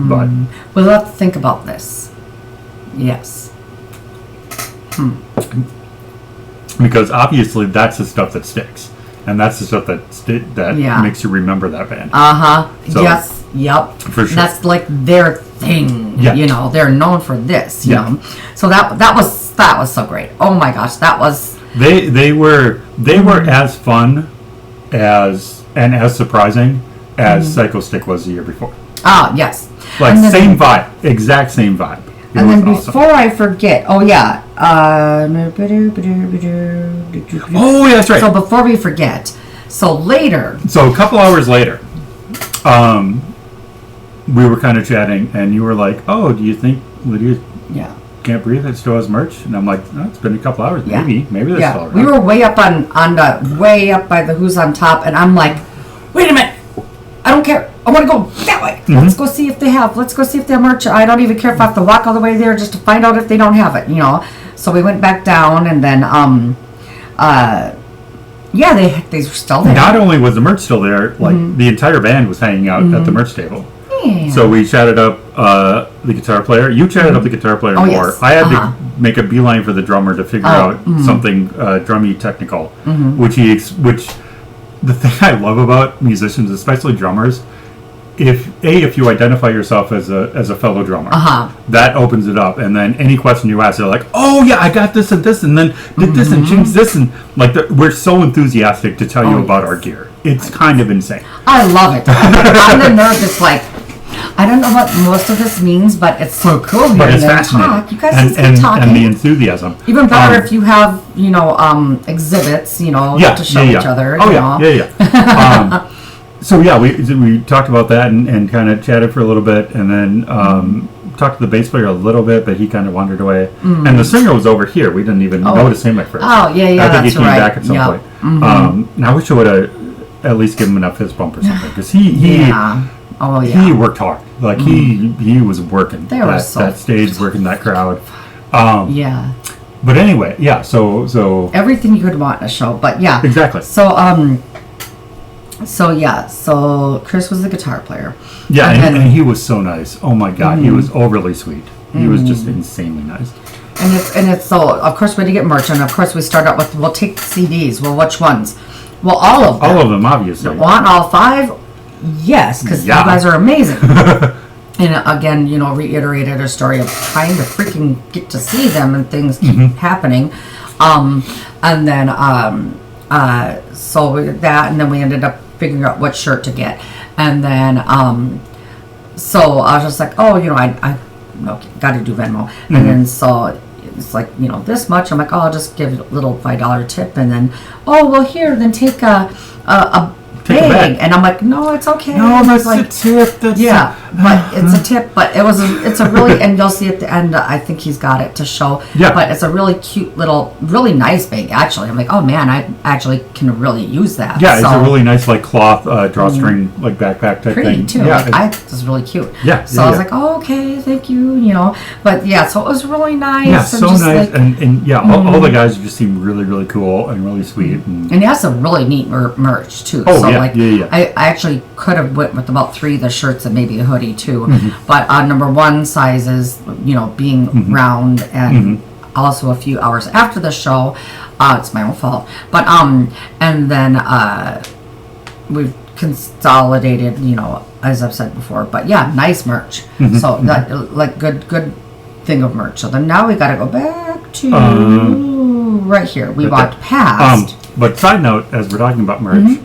But we'll have to think about this. Yes. Because obviously that's the stuff that sticks, and that's the stuff that makes you remember that band. So, yes. Yep. For sure. That's like their thing. Yeah. They're known for this. You know. So that was so great. Oh my gosh, that was. They were as fun as surprising as Psycho Stick was the year before. Yes. Like same vibe, exact same vibe. And then before I forget, oh yeah, that's right. So before we forget, so a couple hours later, we were kind of chatting, and you were like, "Oh, do you think Lydia Can't Breathe it still has merch?" And I'm like, "No, it's been a couple hours. Maybe they're still around." We were way up way up by the Who's on Top, and I'm like, "Wait a minute, I don't care. I want to go that way. Let's go see if they have merch. I don't even care if I have to walk all the way there just to find out if they don't have it, So we went back down, and then they were still there. Not only was the merch still there, like the entire band was hanging out at the merch table. Yeah. So we chatted up the guitar player. You chatted up the guitar player more. Yes. I had to make a beeline for the drummer to figure out something drummy technical, which the thing I love about musicians, especially drummers, if you identify yourself as a fellow drummer, that opens it up, and then any question you ask, they're like, "Oh yeah, I got this and this, and then did this and changed this," and like we're so enthusiastic to tell you about our gear. It's kind of insane. I love it. I'm the nerd that's like, I don't know what most of this means, but it's so cool. But it's fascinating. You guys just keep talking. And the enthusiasm. Even better if you have, exhibits, to show each other. So we talked about that and kind of chatted for a little bit, and then talked to the bass player a little bit, but he kind of wandered away. And the singer was over here. We didn't even notice him at first. Oh yeah, I think he came back at some point. And I wish I would have at least given him enough fist bump or something, because he worked hard. Like he was working that stage, working that crowd. But anyway, so everything you could want in a show, but exactly. So Chris was the guitar player. Yeah, and he was so nice. Oh my God, he was overly sweet. He was just insanely nice. And it's so, of course we had to get merch, and of course we start out with, we'll take CDs. Well, which ones? Well, all of them. All of them, obviously. You want all 5? Yes, because you guys are amazing. And again, reiterated a story of trying to freaking get to see them, and things keep happening. And then, so that, and then we ended up figuring out what shirt to get. And then, so I was just like, oh, I got to do Venmo. And then so it's like, this much. I'm like, oh, I'll just give a little $5 tip. And then, oh, well, here, then take a take it back. And I'm like, no, it's okay. No, that's like, a tip. That's but it's a tip. But it's a really, and you'll see at the end, I think he's got it to show. Yeah. But it's a really cute little, really nice bag, actually. I'm like, oh man, I actually can really use that. Yeah, it's a really nice, like, cloth drawstring, like, backpack type pretty thing. too. Yeah, Like, I thought it was really cute. Yeah. So I was like, oh, okay, thank you, But yeah, so it was really nice. yeah, and so just nice. like, And yeah, all the guys just seem really, really cool and really sweet. And he has some really neat merch too. Oh, so yeah, like, yeah. I actually could have went with about 3 of the shirts and maybe a hoodie too. Mm-hmm. But number 1 sizes, being round and also a few hours after the show, it's my own fault. But and then we've consolidated, as I've said before. But yeah, nice merch. So that like good thing of merch. So then now we got to go back to right here. We walked past. But side note, as we're talking about merch,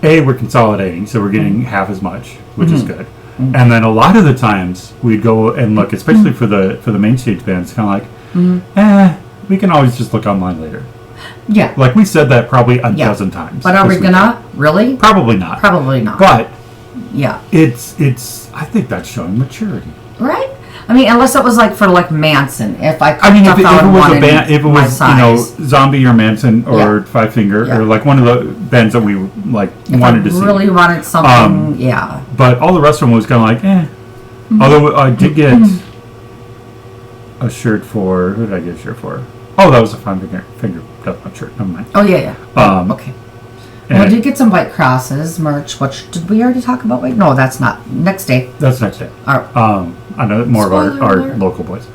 we're consolidating, so we're getting half as much, which is good. And then a lot of the times we go and look, especially for the main stage bands, kind of like, we can always just look online later. Yeah. Like we said that probably a dozen times. But are we gonna really? Probably not. Probably not. But yeah, it's. I think that's showing maturity, right? I mean, unless it was like for like Manson. If I mean, if it was a band, if it was size. Zombie or Manson or Five Finger or like one of the bands that we like wanted to see. Really wanted something, But all the rest of them was kind of like, Although I did get a shirt for. Who did I get a shirt for? Oh, that was a Five Finger Deathmatch shirt. Never mind. Oh yeah. Okay. And we did get some White Crosses merch. Which did we already talk about? Wait, no, that's not next day. That's next day. All right. I know more of our local boys.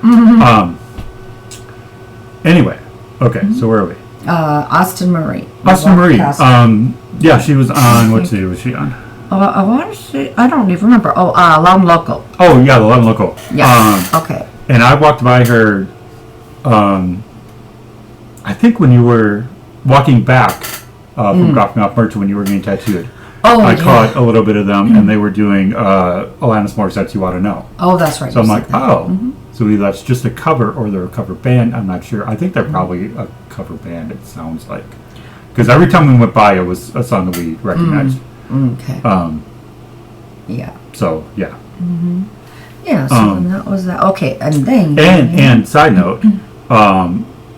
Anyway, okay, so where are we? Austin Marie. Austin Marie. Yeah, she was on. What city was she on? I want to say, I don't even remember. Oh, Loud and Local. Oh yeah, the Loud and Local. Yeah. Okay. And I walked by her. I think when you were walking back from dropping off merch when you were getting tattooed. Oh, I caught a little bit of them, and they were doing Alanis Morissette's "You Ought to Know." Oh, that's right. So I'm like, so either that's just a cover or they're a cover band. I'm not sure. I think they're probably a cover band. It sounds like, because every time we went by, it was a song that we recognized. Okay. Yeah. So yeah. Yeah. So then that was that. Okay, and then. And side note,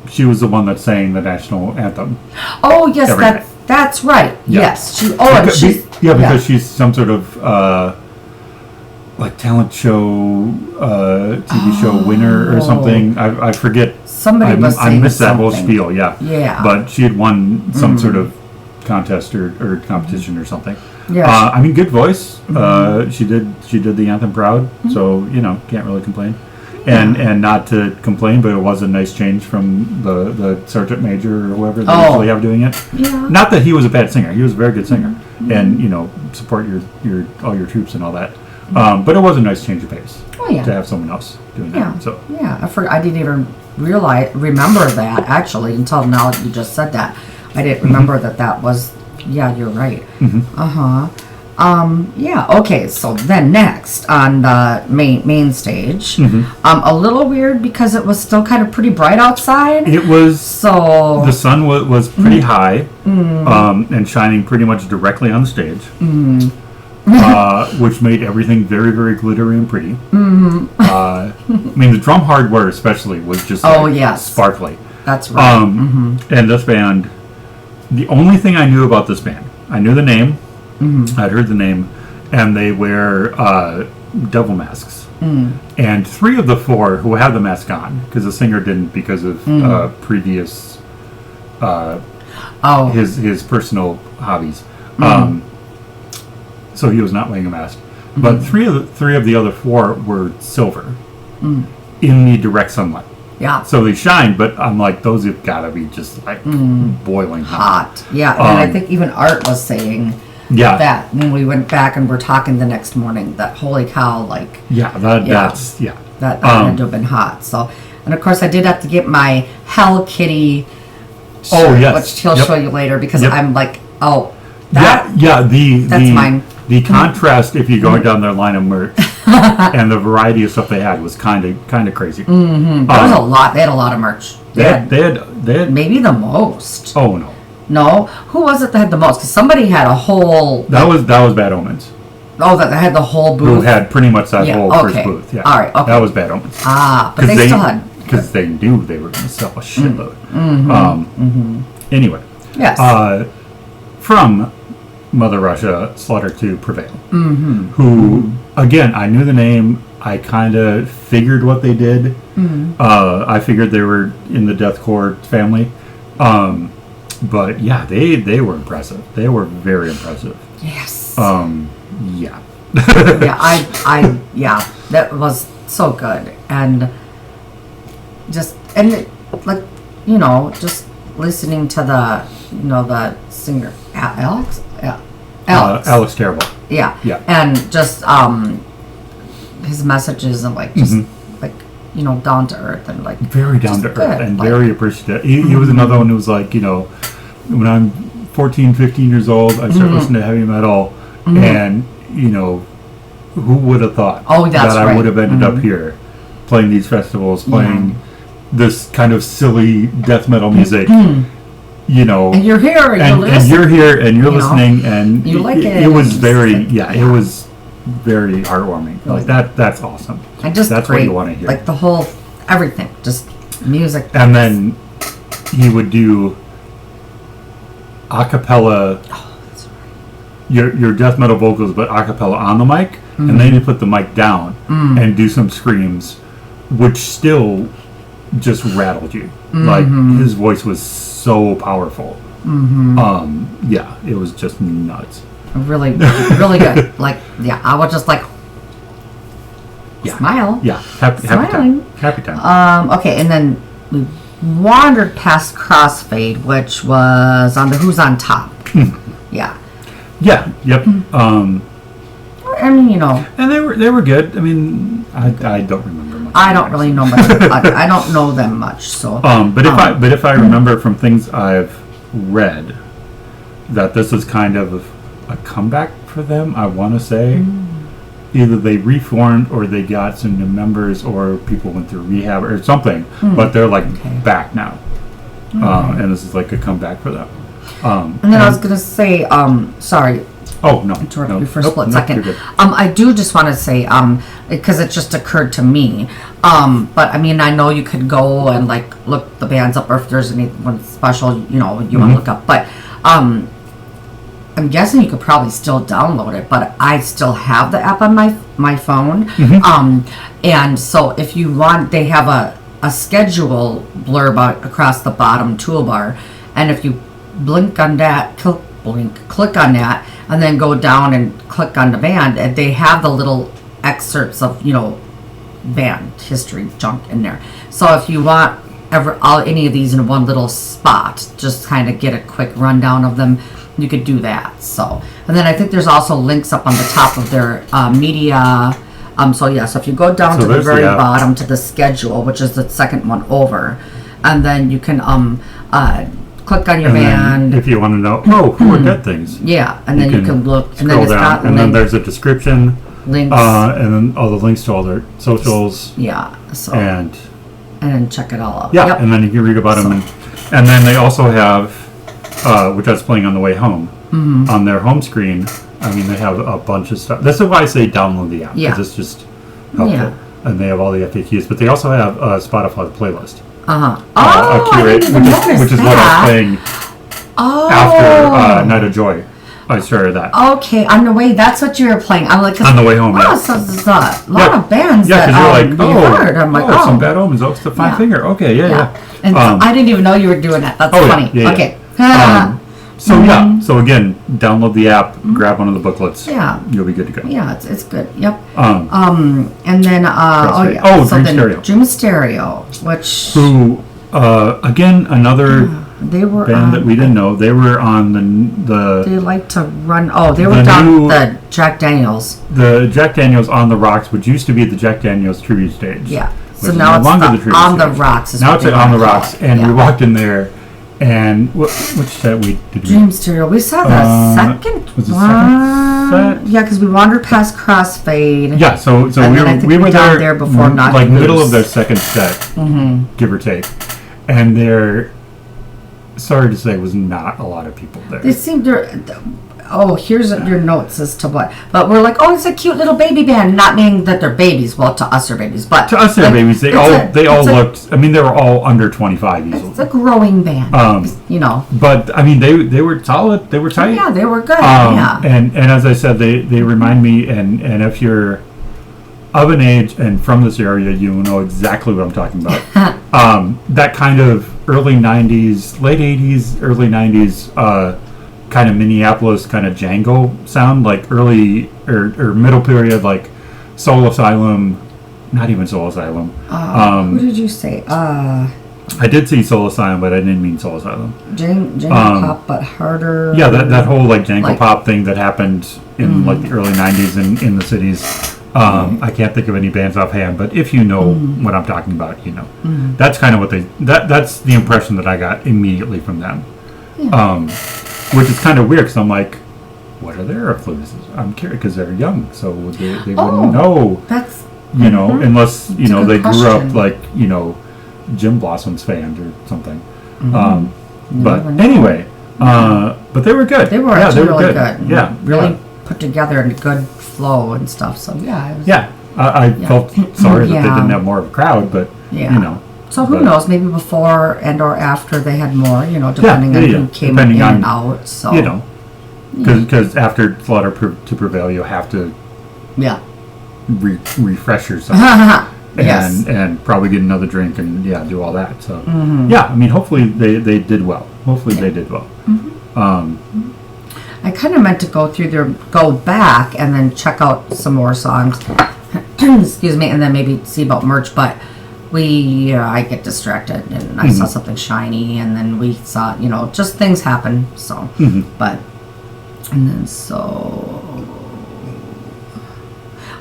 she was the one that sang the national anthem. Oh yes, that's right. Yeah. Yes. Because she's some sort of like talent show, TV show winner or something. I forget. Somebody was saying I missed that whole something. spiel. Yeah. Yeah. But she had won some sort of contest or competition or something. Yeah. I mean, good voice. She did the anthem proud. So can't really complain. And not to complain, but it was a nice change from the sergeant major or whoever they usually have doing it. Yeah. Not that he was a bad singer; he was a very good singer, and support your all your troops and all that. But it was a nice change of pace to have someone else doing that. So I didn't even remember that actually until now you just said that. I didn't remember that was. Yeah, you're right. Okay, so then next on the main stage, a little weird because it was still kind of pretty bright outside. It was. So the sun was pretty high, and shining pretty much directly on the stage, which made everything very, very glittery and pretty. I mean, the drum hardware especially was just sparkly. That's right. And this band, the only thing I knew about this band, I knew the name. I'd heard the name, and they wear devil masks. And 3 of the 4 who had the mask on, because the singer didn't because of previous his personal hobbies. So he was not wearing a mask. But 3 of the other 4 were silver in the direct sunlight. Yeah. So they shine, but I'm like, those have got to be just like boiling hot. Yeah, and I think even Art was saying that when we went back and we're talking the next morning that holy cow, like that had to have been hot. So, and of course I did have to get my Hell Kitty shirt, which he'll show you later because I'm like, that's mine. The contrast, if you're going down their line of merch and the variety of stuff they had was kind of crazy. There was a lot. They had a lot of merch. They had had maybe the most. Oh no. No? Who was it that had the most? Because somebody had a whole... That was Bad Omens. Oh, that had the whole booth? Who had pretty much that whole okay. first booth. Yeah. All right, okay. That was Bad Omens. Ah, but they still had... Because they knew they were going to sell a shitload. Anyway. Yes. From Mother Russia, Slaughter to Prevail. Who, again, I knew the name. I kind of figured what they did. I figured they were in the deathcore family. But yeah, they were impressive. They were very impressive. Yes. Yeah. Yeah, that was so good. And just listening to the singer Alex Terrible. Yeah. And just his messages and down to earth and very down to earth and very appreciative. He was another one who was like, when I'm 14, 15 years old, I start listening to heavy metal, and who would have thought that I would have ended up here playing these festivals, playing this kind of silly death metal music, and you're here and you're here and you're listening, and you like it. It was very it was very heartwarming. That's awesome. And just that's great, what you want to hear. The whole everything, just music. And then he would do a cappella. Oh, that's right. Your death metal vocals, but a cappella on the mic, and then you put the mic down and do some screams, which still just rattled you. His voice was so powerful. Yeah, it was just nuts. Really, really good. I was just smile. Yeah, happy time. Okay, and then we wandered past Crossfade, which was on the Who's on Top. Yeah. Yeah. Yep. I mean, and they were good. I mean, I don't remember much. I don't really know much. I don't know them much. So. But if I remember from things I've read, that this is kind of a comeback for them. I want to say either they reformed or they got some new members or people went through rehab or something. But they're back now, and this is a comeback for them. And then I was gonna say, sorry. Oh, no. Interrupt you for a split second. I do just want to say, because it just occurred to me, but I mean, I know you could go and look the bands up, or if there's anyone special, you want to look up, but I'm guessing you could probably still download it, but I still have the app on my phone. And so if you want, they have a schedule blurb across the bottom toolbar, and if you click on that, and then go down and click on the band, and they have the little excerpts of band history junk in there. So if you want any of these in one little spot, just kind of get a quick rundown of them, you could do that. So, and then I think there's also links up on the top of their media. So if you go down to the very bottom to the schedule, which is the second one over, and then you can click on your band. If you want to know, who are dead things? Yeah, and then you can look, and then it's got and then there's a description, links, and then all the links to all their socials. Yeah, so and then check it all out. Yeah, and then you can read about them, and then they also have, which I was playing on the way home, on their home screen. I mean, they have a bunch of stuff. This is why I say download the app, because it's just helpful. Yeah. And they have all the FAQs, but they also have Spotify playlist. A curate, which is what I was playing after Night of Joy. I started that. Okay, on the way, that's what you were playing. I'm like, on the way home. Wow, so there's a lot of bands that you're heard. I'm like, some Bad Omens. Oh, it's the Five Finger. Okay, yeah. And I didn't even know you were doing that. That's funny. Yeah. Okay. So again, download the app, grab one of the booklets. Yeah, you'll be good to go. Yeah, it's good. Yep. And then Dream Stereo, which again another they were band that we didn't know. They were on the they like to run. Oh, they were down the Jack Daniels. The Jack Daniels on the Rocks, which used to be the Jack Daniels tribute stage. Yeah. So now it's on the Rocks. Now it's on the Rocks, and we walked in there. And which set we did? Dream Stereo. We saw the second one. Second set? Yeah, because we wandered past Crossfade. Yeah, so we were there before middle of their second set, give or take. And sorry to say, was not a lot of people there. They seemed to. Oh, here's your notes as to what. But we're like, oh, it's a cute little baby band. Not meaning that they're babies. Well, to us they're babies, but to us they're babies. They all looked. I mean, they were all under 25 easily. It's a growing band, you know. But I mean, they were solid. They were tight. Yeah, they were good. Yeah. And as I said, they remind me. And if you're of an age and from this area, you know exactly what I'm talking about. That kind of early 90s, late 80s, early 90s. Kind of Minneapolis kind of Django sound, like early or middle period, like Soul Asylum, not even Soul Asylum. Who did you say? I did see Soul Asylum, but I didn't mean Soul Asylum. Django Pop, but harder. Yeah, that whole like Django Pop thing that happened in like the early 90s in the cities. I can't think of any bands offhand, but if you know what I'm talking about, you know. That's kind of what that's the impression that I got immediately from them. Yeah. Which is kind of weird because I'm like, what are their influences? I'm curious because they're young, so they wouldn't know. That's unless they grew up like Jim Blossom's fans or something. But anyway, but they were good. They were actually really good. Yeah, really put together in a good flow and stuff. So I felt sorry that they didn't have more of a crowd, but So who knows? Maybe before and or after they had more, depending on who came in and out. So because after Slaughter to Prevail, you have to refresh yourself and probably get another drink and do all that. So I mean, hopefully they did well. I kind of meant to go back and then check out some more songs. Excuse me, and then maybe see about merch, but. I get distracted and I saw something shiny and then we saw, just things happen. So,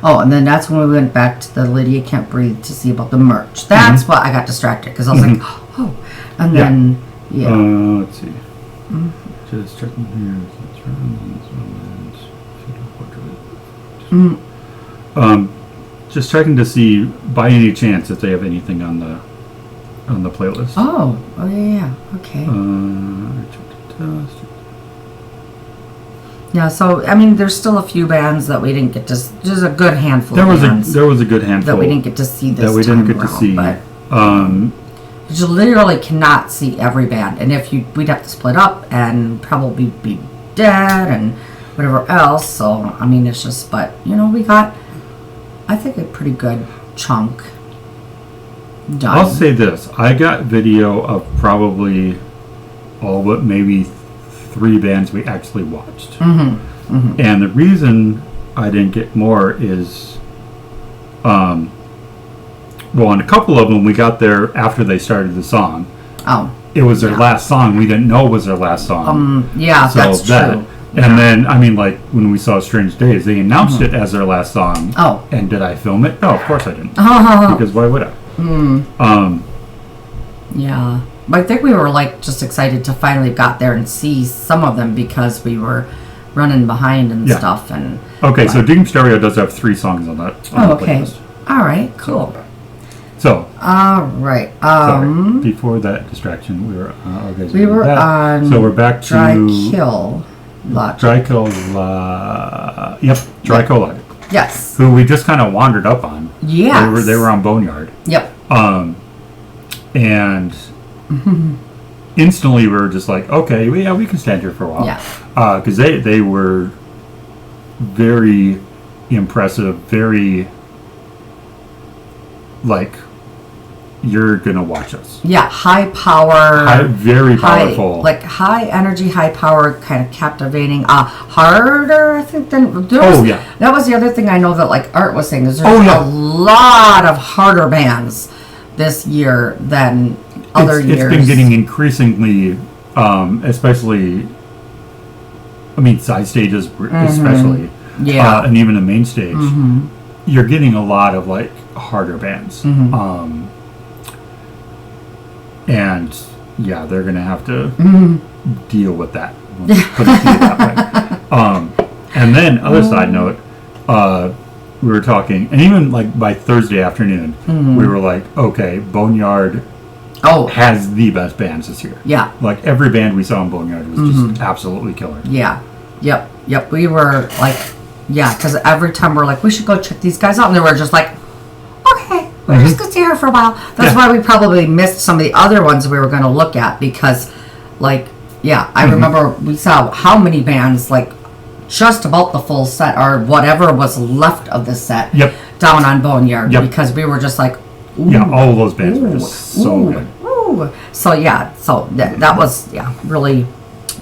and then that's when we went back to the Lydia Can't Breathe to see about the merch. That's what I got distracted because I was like, and then, let's see. Just checking here. Just checking to see by any chance if they have anything on the playlist. Oh yeah. Okay. Yeah. So I mean, there's still a few bands that we didn't get to. There's a good handful. There was a good handful that we didn't get to see this that we didn't get to see. But you literally cannot see every band, and we'd have to split up and probably be dead and whatever else. So I mean, it's just. But we got. I think a pretty good chunk done. I'll say this. I got video of probably all but maybe 3 bands we actually watched. And the reason I didn't get more is, on a couple of them, we got there after they started the song. Oh. It was their last song. We didn't know it was their last song. That's true. And then, I mean, like, when we saw Strange Days, they announced it as their last song. Oh. And did I film it? No, of course I didn't. Because why would I? Yeah. But I think we were, just excited to finally got there and see some of them because we were running behind and stuff. And okay, so Doom Stereo does have 3 songs on that. Okay. Playlist. All right, cool. So. All right. Sorry. Before that distraction, we were on. So we're back to Dry Kill. Dry Kill Logic. Yes. Who we just kind of wandered up on. Yes. They were on Boneyard. Yep. And instantly we were just like, okay, we can stand here for a while. Yeah. Because they were very impressive, very you're gonna watch us. Yeah, high power, very powerful, high energy, high power, kind of captivating. Harder, I think. That was the other thing I know that Art was saying. There's a lot of harder bands this year than other years. It's been getting increasingly, especially. I mean, side stages, especially. Yeah, and even the main stage. You're getting a lot of harder bands. And they're gonna have to deal with that. Put it that way. And then, other side note, we were talking, and even by Thursday afternoon, we were like, okay, Boneyard has the best bands this year. Yeah. Like every band we saw in Boneyard was just absolutely killer. Yeah. Yep. We were like, because every time we're like, we should go check these guys out, and they were just like, okay, we're just gonna stay here for a while. That's why we probably missed some of the other ones we were gonna look at, because, like, I remember we saw how many bands, like, just about the full set or whatever was left of the set down on Boneyard, because we were just like, ooh, all of those bands were just so good. So that was really,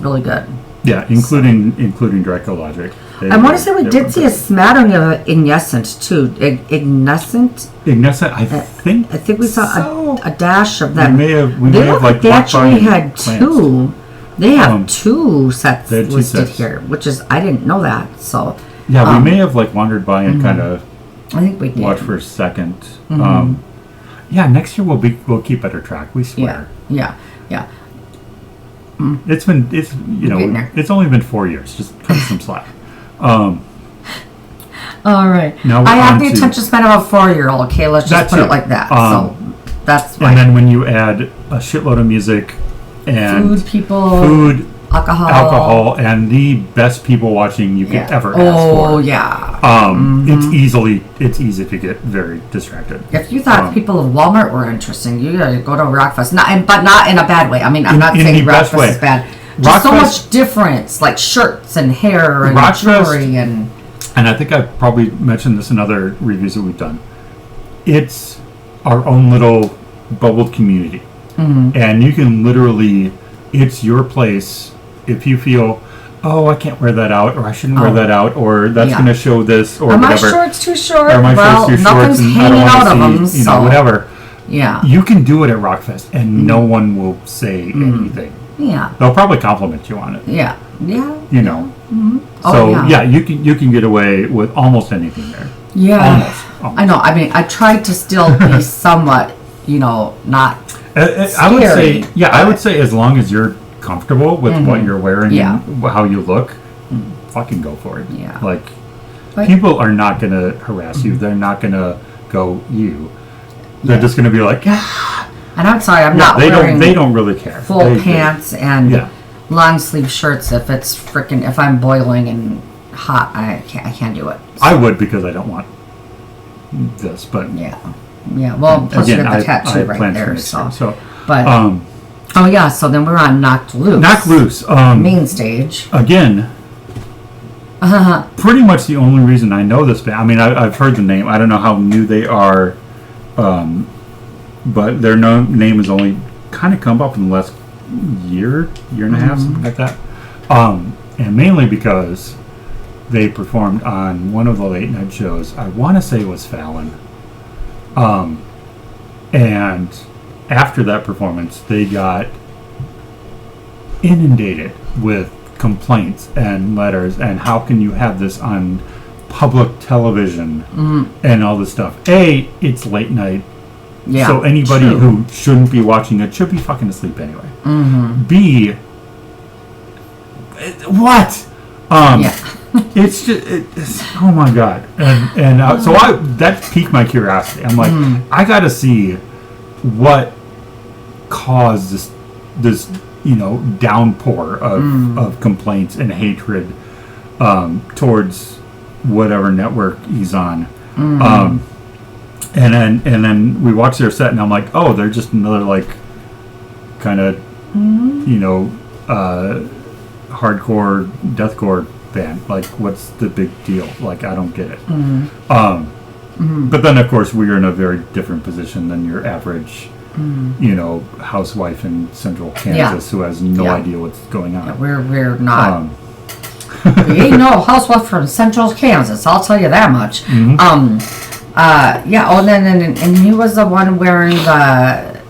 really good. Yeah, including Draco Logic. I want to say we did see a smattering of Ignescent too. Ignescent, I think we saw a dash of them. We may have like they actually had Plants. two. They have two sets they have two listed sets. here, which is, I didn't know that. So we may have like wandered by and kind of I think we did. watch for a second. Next year we'll keep better track. We swear. Yeah. It's only been 4 years. Just cut some slack. All right. Now I have the attention span of a 4-year-old. Okay, let's just put it like that. So that's right. And then when you add a shitload of music and food, alcohol, and the best people watching you could ever ask for. Oh yeah. It's easy to get very distracted. If you thought people of Walmart were interesting, you gotta go to Rockfest. But not in a bad way. I mean, I'm not saying Rockfest is bad. Just so much difference, like shirts and hair and jewelry and I think I've probably mentioned this in other reviews that we've done. It's our own little bubbled community. And you can literally, it's your place if you feel, I can't wear that out, or I shouldn't wear that out, or that's going to show this, or my whatever. shorts too short? Or my shorts too short, nothing's and hanging I out don't of want to see, them, whatever. Yeah. You can do it at Rockfest, and no one will say anything. Yeah. They'll probably compliment you on it. Yeah. You know. You can get away with almost anything there. Yeah. Almost. I know. I mean, I tried to still be somewhat, not I would say as long as you're comfortable with what you're wearing and how you look, fucking go for it. Yeah. Like, people are not going to harass you. They're not going to go you. They're just going to be like, And I'm sorry, I'm not wearing they don't really care. Full pants and long sleeve shirts if I'm boiling and hot. I can't do it. So. I would, because I don't want this, but well, plus again, you got the tattoo I right there, so so then we're on Knocked Loose. Main stage again. Pretty much the only reason I know this band. I mean, I've heard the name. I don't know how new they are, but their name has only kind of come up in the last year and a half, something like that. And mainly because they performed on one of the late night shows. I want to say it was Fallon. And after that performance, they got inundated with complaints and letters, and how can you have this on public television and all this stuff. A, it's late night. Yeah, so anybody who shouldn't be watching it should be fucking asleep anyway. B, what? It's just, oh my god, and so that piqued my curiosity. I'm like, I gotta see what caused this downpour of complaints and hatred towards whatever network he's on. And then we watched their set, and I'm like, oh, they're just another like kind of hardcore deathcore band. Like, what's the big deal? Like, I don't get it. But then of course we are in a very different position than your average housewife in central Kansas who has no idea what's going on. We're not we ain't no housewife from central Kansas, I'll tell you that much. And he was the one wearing the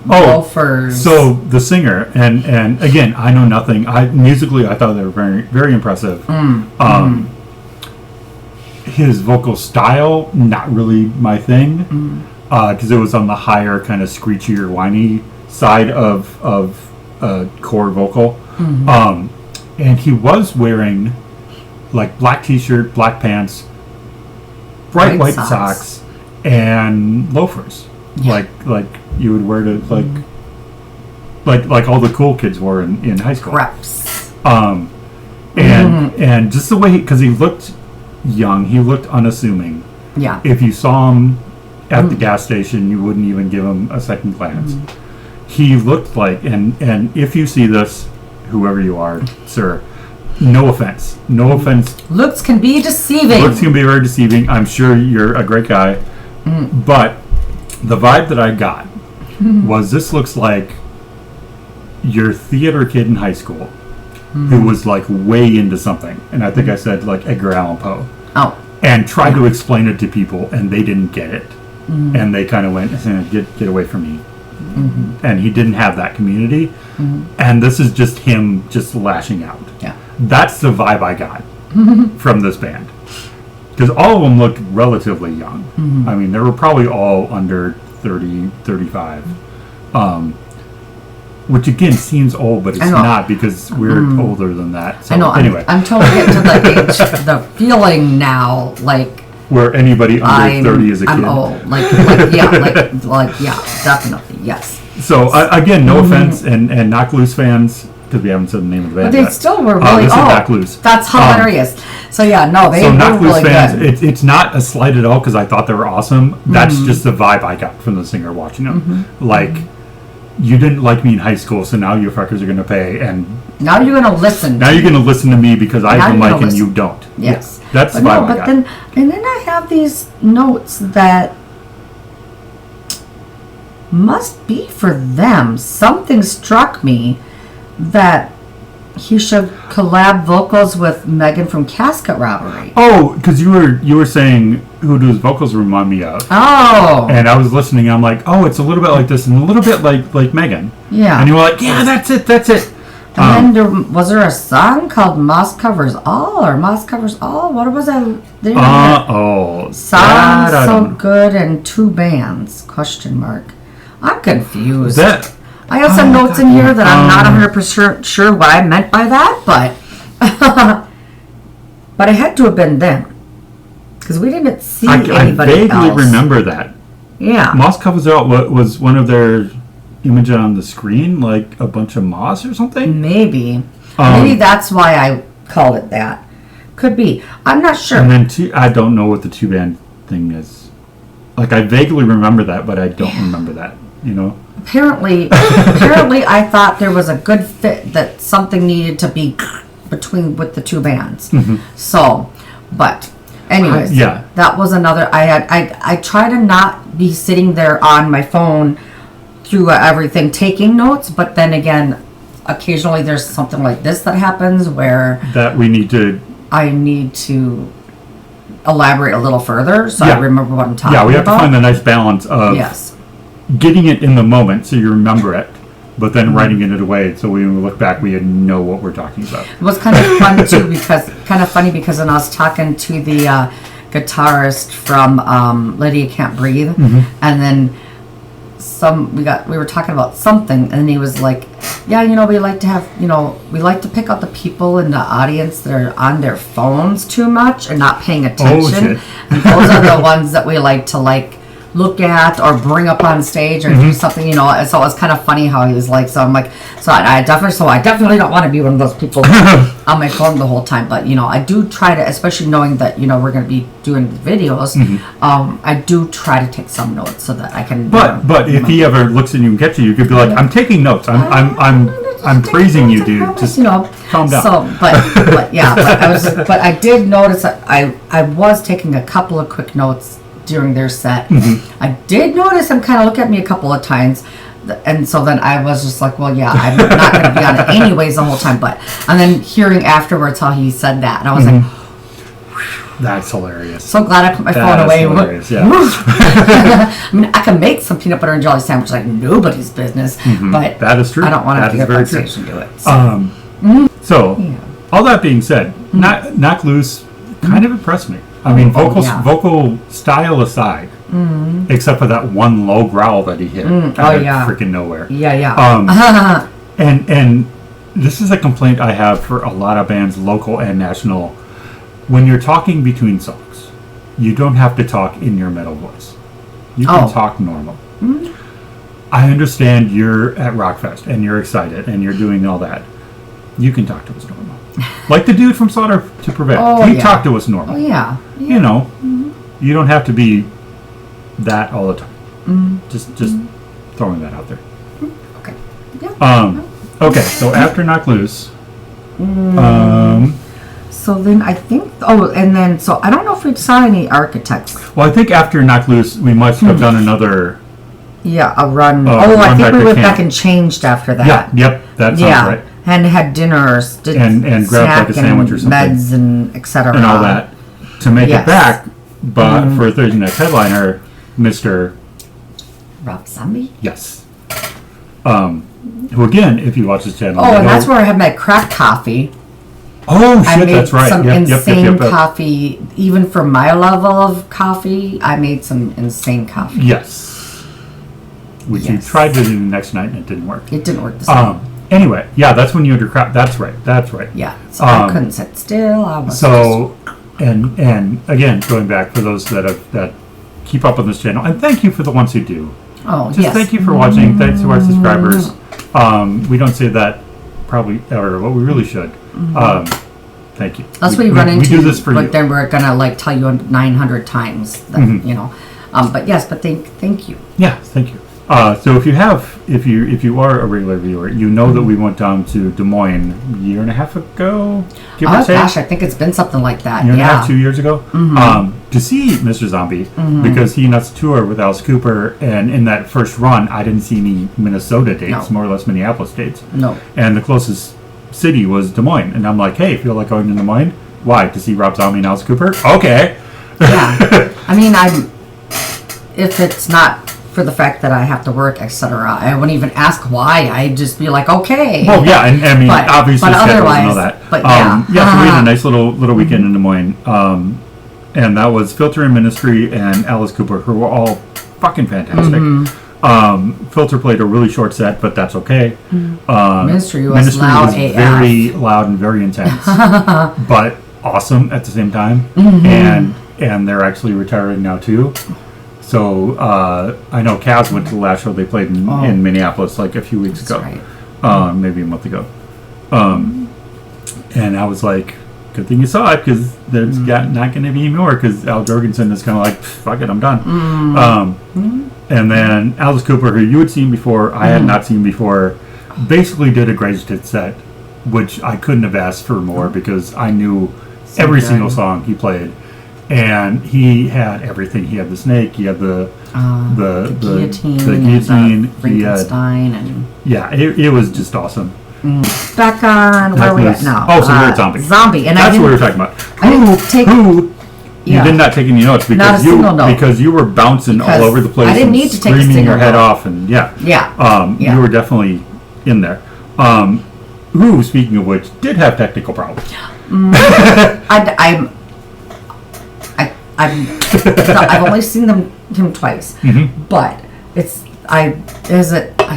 loafers. So the singer, and again, I know nothing. Musically, I thought they were very, very impressive. His vocal style, not really my thing, because it was on the higher, kind of screechier, whiny side of core vocal. And he was wearing like black t-shirt, black pants, bright white socks, and loafers. like you would wear to like all the cool kids wore in high school. Reps. And just the way, because he looked young, he looked unassuming. Yeah. If you saw him at the gas station, you wouldn't even give him a second glance. He looked like, and if you see this, whoever you are, sir, no offense. Looks can be deceiving. Looks can be very deceiving. I'm sure you're a great guy, but the vibe that I got was this looks like your theater kid in high school who was like way into something, and I think I said like Edgar Allan Poe. Oh. And tried to explain it to people, and they didn't get it, and they kind of went, "Get away from me." And he didn't have that community, and this is just him just lashing out. Yeah. That's the vibe I got from this band, because all of them looked relatively young. I mean, they were probably all under 30, 35, which again seems old, but it's not, because we're older than that. So I know. anyway, I'm totally getting to the age, the feeling now, like where anybody under 30 is a kid. I'm old. Like yeah, definitely, yes. So again, no offense, and Knock Loose fans, because we haven't said the name of the band But they yet. still were really this is Knock Loose. That's hilarious. So yeah, no, they so were Knock Loose really fans, good. it's not a slight at all, because I thought they were awesome. That's just the vibe I got from the singer watching them. Like, you didn't like me in high school, so now you fuckers are going to pay, and Now you're gonna listen. now you're going to listen to me because I have a Now you're mic and gonna you don't. Yes. That's the But vibe no, I but got. then I have these notes that must be for them. Something struck me that he should collab vocals with Megan from Casket Robbery. Oh, because you were saying who those vocals remind me of. Oh. And I was listening, and I'm like, oh, it's a little bit like this, and a little bit like Megan. Yeah. And you were like, yeah, that's it. And then was there a song called Moss Covers All or Moss Covers All? What was that? Sounds so good in two bands? ? I'm confused. I have some notes in here that I'm not 100% sure what I meant by that, but but it had to have been them because we didn't see anybody I vaguely else. remember that. Yeah. Moss Covers Out was one of their images on the screen, like a bunch of moss or something. Maybe that's why I called it that. Could be. I'm not sure. And then I don't know what the two band thing is. Like, I vaguely remember that, but I don't remember that. You know. Apparently, I thought there was a good fit, that something needed to be with the two bands. So, but anyways, that was another. I try to not be sitting there on my phone through everything taking notes, but then again, occasionally there's something like this that happens where I need to elaborate a little further, so I remember what I'm talking about. Yeah, we have to find the nice balance of getting it in the moment so you remember it, but then writing it away so when we look back we know what we're talking about. It was kind of fun too, because when I was talking to the guitarist from Lydia Can't Breathe, and then we were talking about something, and he was like, yeah, we like to pick out the people in the audience that are on their phones too much and not paying attention. And those are the ones that we like to look at or bring up on stage or do something, so it was kind of funny how he was like, so I'm like, I definitely don't want to be one of those people on my phone the whole time, but I do try to, especially knowing that we're going to be doing videos, I do try to take some notes so that I can but if he ever looks at you and catches you could be like, I'm taking notes, I'm praising you, dude, just calm down. So but I did notice that I was taking a couple of quick notes during their set. I did notice him kind of look at me a couple of times, and so then I was just like, well, yeah, I'm not going to be on it anyways the whole time. And then hearing afterwards how he said that, and I was like, that's hilarious. So glad I put my phone away. Hilarious, yeah. I mean, I can make some peanut butter and jelly sandwich like nobody's business, but that is true. I don't want to get on stage and do it. So, all that being said, Knock Loose kind of impressed me. I mean, vocal style aside, except for that one low growl that he hit out of freaking nowhere. And this is a complaint I have for a lot of bands, local and national. When you're talking between songs, you don't have to talk in your metal voice. You can talk normal. I understand you're at Rockfest and you're excited and you're doing all that. You can talk to us normal. Like the dude from Slaughter to Prevent. He talked to us normal. Oh, yeah. You know, you don't have to be that all the time. Just throwing that out there. Okay. Yeah. Okay, so after Knock Loose, so then I think, so I don't know if we saw any Architects. well, I think after Knock Loose, we must have done another. Yeah, a run. run I think back we to went camp. back and changed after that. Yep, that sounds right. And had dinners, did And grabbed like a sandwich or something. meds and etc. And all that to make Yes. it back, but for Thursday Night Headliner, Mr. Rob Zombie. Yes. Who again, if you watch this channel, Oh, and that's where I had my crack coffee. Oh I shit, made that's right. some Yep, insane coffee. Even for my level of coffee, I made some insane coffee. Yes. Which you Yes. tried to do the next night and it didn't work. It didn't work the same. Anyway, yeah, that's when you under crap. That's right. Yeah, so I couldn't sit still. I was So, and again, going back for those that keep up on this channel, and thank you for the ones who do. yes. Thank you for watching. Thanks to our subscribers. We don't say that probably ever, but we really should. Thank you. Unless we run into, we do this for but you. then we're gonna tell you 900 times that you know. But yes, but thank you. Yeah, thank you. So if you are a regular viewer, you know that we went down to Des Moines a year and a half ago. Give or Oh take. gosh, I think it's been something like that. Year and a Yeah. half, 2 years ago, to see Mr. Zombie because he and us tour with Alice Cooper, and in that first run, I didn't see any Minnesota dates, No. more or less Minneapolis dates. No. And the closest city was Des Moines, and I'm like, hey, feel like going to Des Moines? Why? To see Rob Zombie and Alice Cooper? Okay. Yeah. I mean, if it's not for the fact that I have to work, etc., I wouldn't even ask why. I'd just be like, okay. Well, yeah, and I mean, But- obviously, but schedules and all otherwise- that. but yeah. So we had a nice little weekend in Des Moines, and that was Filter and Ministry and Alice Cooper, who were all fucking fantastic. Filter played a really short set, but that's okay. Ministry was loud AF. very loud and very intense, but awesome at the same time. And they're actually retiring now too. So I know Cavs went to the last show they played in Minneapolis like a few weeks ago, right. Maybe a month ago. And I was like, good thing you saw it, because there's not going to be more, because Al Jorgensen is kind of like, fuck it, I'm done. And then Alice Cooper, who you had seen before, I had not seen before, basically did a greatest hits set, which I couldn't have asked for more, because I knew every single song he played. And he had everything. He had the snake. He had the guillotine, the guillotine. He had, Frankenstein, and yeah, it was just awesome. back on where are we at now? Oh, so we're at Zombie. Zombie, and That's I what we didn't, were talking about. I didn't take. Who? Yeah. You did not take any notes Not a because you single note. because you were bouncing Because all over the place. I didn't and need to take a screaming single your head note. off, and yeah. Yeah. You were definitely in there. Who, speaking of which, did have technical problems. I've only seen him twice, but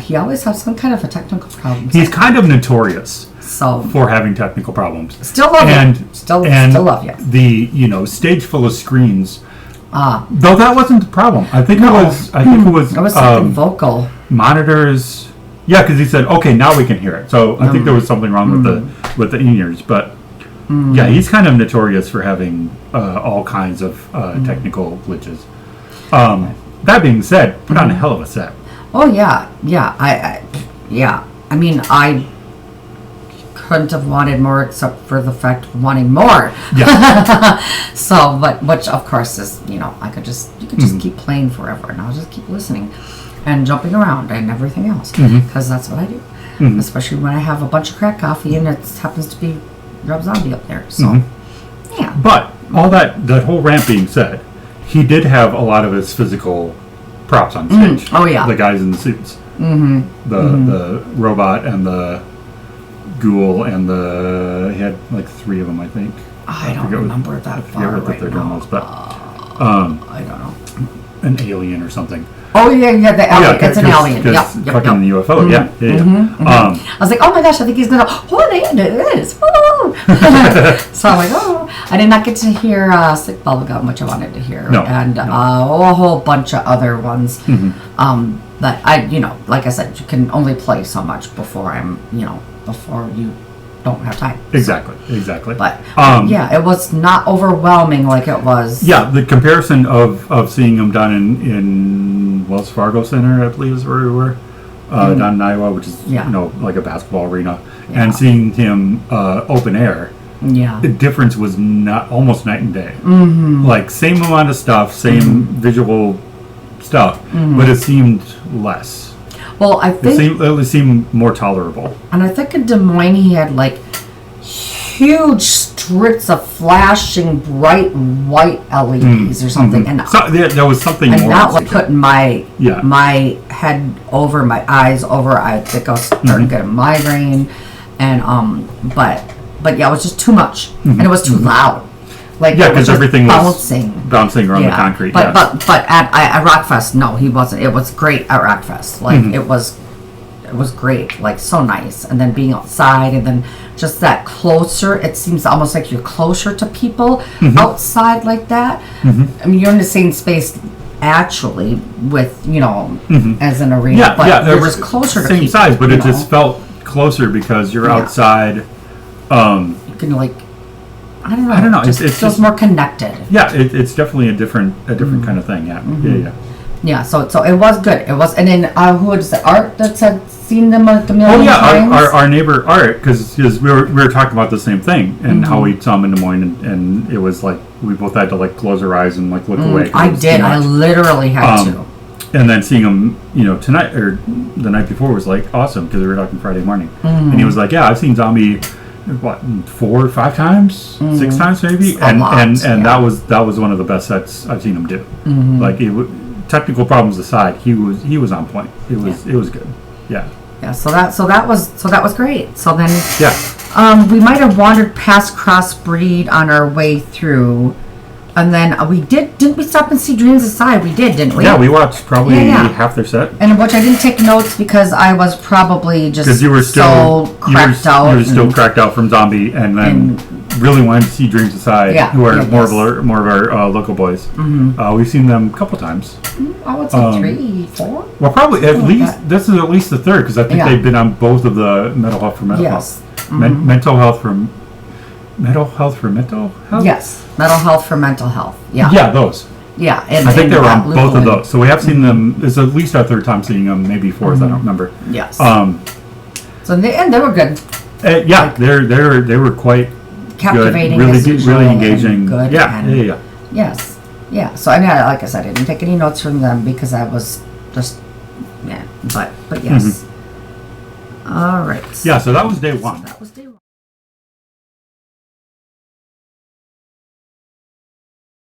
he always has some kind of a technical problem. He's kind of notorious So for having technical problems. still love you. Still love you. The stage full of screens. Ah, Though that wasn't the problem. I think it was it was something vocal. monitors. Yeah, because he said, "Okay, now we can hear it." So I think there was something wrong with the in-ears, but yeah, he's kind of notorious for having all kinds of technical glitches. That being said, put on a hell of a set. Oh yeah. I mean, I couldn't have wanted more, except for the fact of wanting more. Yeah. So, but which of course is, you could just keep playing forever, and I'll just keep listening and jumping around and everything else, because that's what I do. Especially when I have a bunch of crack coffee and it happens to be Rob Zombie up there. So, yeah. But all that whole rant being said, he did have a lot of his physical props on stage. Oh yeah. The guys in the suits. The robot and the ghoul and he had like 3 of them, I think. I don't remember that far what the right third now. one was, but I don't know. an alien or something. Oh yeah, the alien. It's an 'cause- alien. 'cause Yep. fucking the UFO. Yeah. I was like, oh my gosh, I think he's gonna. Oh, it is. Woo! So I'm like, oh. I did not get to hear Sick Bubblegum, which I wanted to hear, No, and no. a whole bunch of other ones. That I, like I said, you can only play so much before before you don't have time. Exactly. But yeah, it was not overwhelming like it was. Yeah, the comparison of seeing them done in Wells Fargo Center, I believe is where we were, down in Iowa, which is like a basketball arena, and seeing him open air. Yeah, The difference was almost night and day. Like same amount of stuff, same visual stuff, but it seemed less. well, I think It seemed more tolerable. And I think in Des Moines he had like huge strips of flashing bright white LEDs or something, and There was something and more. that was putting my Yeah. my head over, my eyes over. I think I was starting to get a migraine, and but yeah, it was just too much, and it was too loud. Like Yeah, it was because just everything bouncing. was bouncing around the concrete. But at Rockfest, no, he wasn't. It was great at Rockfest. Like it was great. Like so nice. And then being outside, and then just that closer. It seems almost like you're closer to people outside like that. I mean, you're in the same space actually with as an arena, but there you're was just closer to same people, size, but it just felt closer because you're outside. you can like. I don't know. It feels just more connected. Yeah, it's definitely a different kind of thing. Yeah, yeah. Yeah, so it was good. It was, and then who was it? Art that had seen them like a million times. Our neighbor Art, because we were talking about the same thing and how we saw him in Des Moines, and it was like we both had to like close our eyes and like look away. I did. I literally had to. And then seeing him, tonight or the night before was like awesome because we were talking Friday morning, and he was like, "Yeah, I've seen Zombie." 4 or 5 times, 6 times maybe, and that was one of the best sets I've seen him do. Like technical problems aside, he was on point. It was good. Yeah. Yeah. So that was great. So then Yeah. we might have wandered past Crossbreed on our way through, and then didn't we stop and see Dreams Aside? We did, didn't we? Yeah, we watched probably half their set. And which I didn't take notes because I was probably just because you were still so cracked out. You were still cracked out from Zombie, and then really wanted to see Dreams Aside, who are more of our local boys. We've seen them a couple times. I would say 3, 4. Well, probably at least this is at least the third because I think they've been on both of the Mental Health for Mental Health. Mental Health for Mental Health. Yes, Mental Health for Mental Health. Yeah. Yeah, those. Yeah, I think they were on both of those. So we have seen them. It's at least our third time seeing them, maybe fourth. I don't remember. Yes. So they were good. Yeah, they were quite captivating, good, really engaging. Good. Yeah. Yes. Yeah. So like I said, I didn't take any notes from them because I was just but yes. All right. Yeah. So that was day one. That was day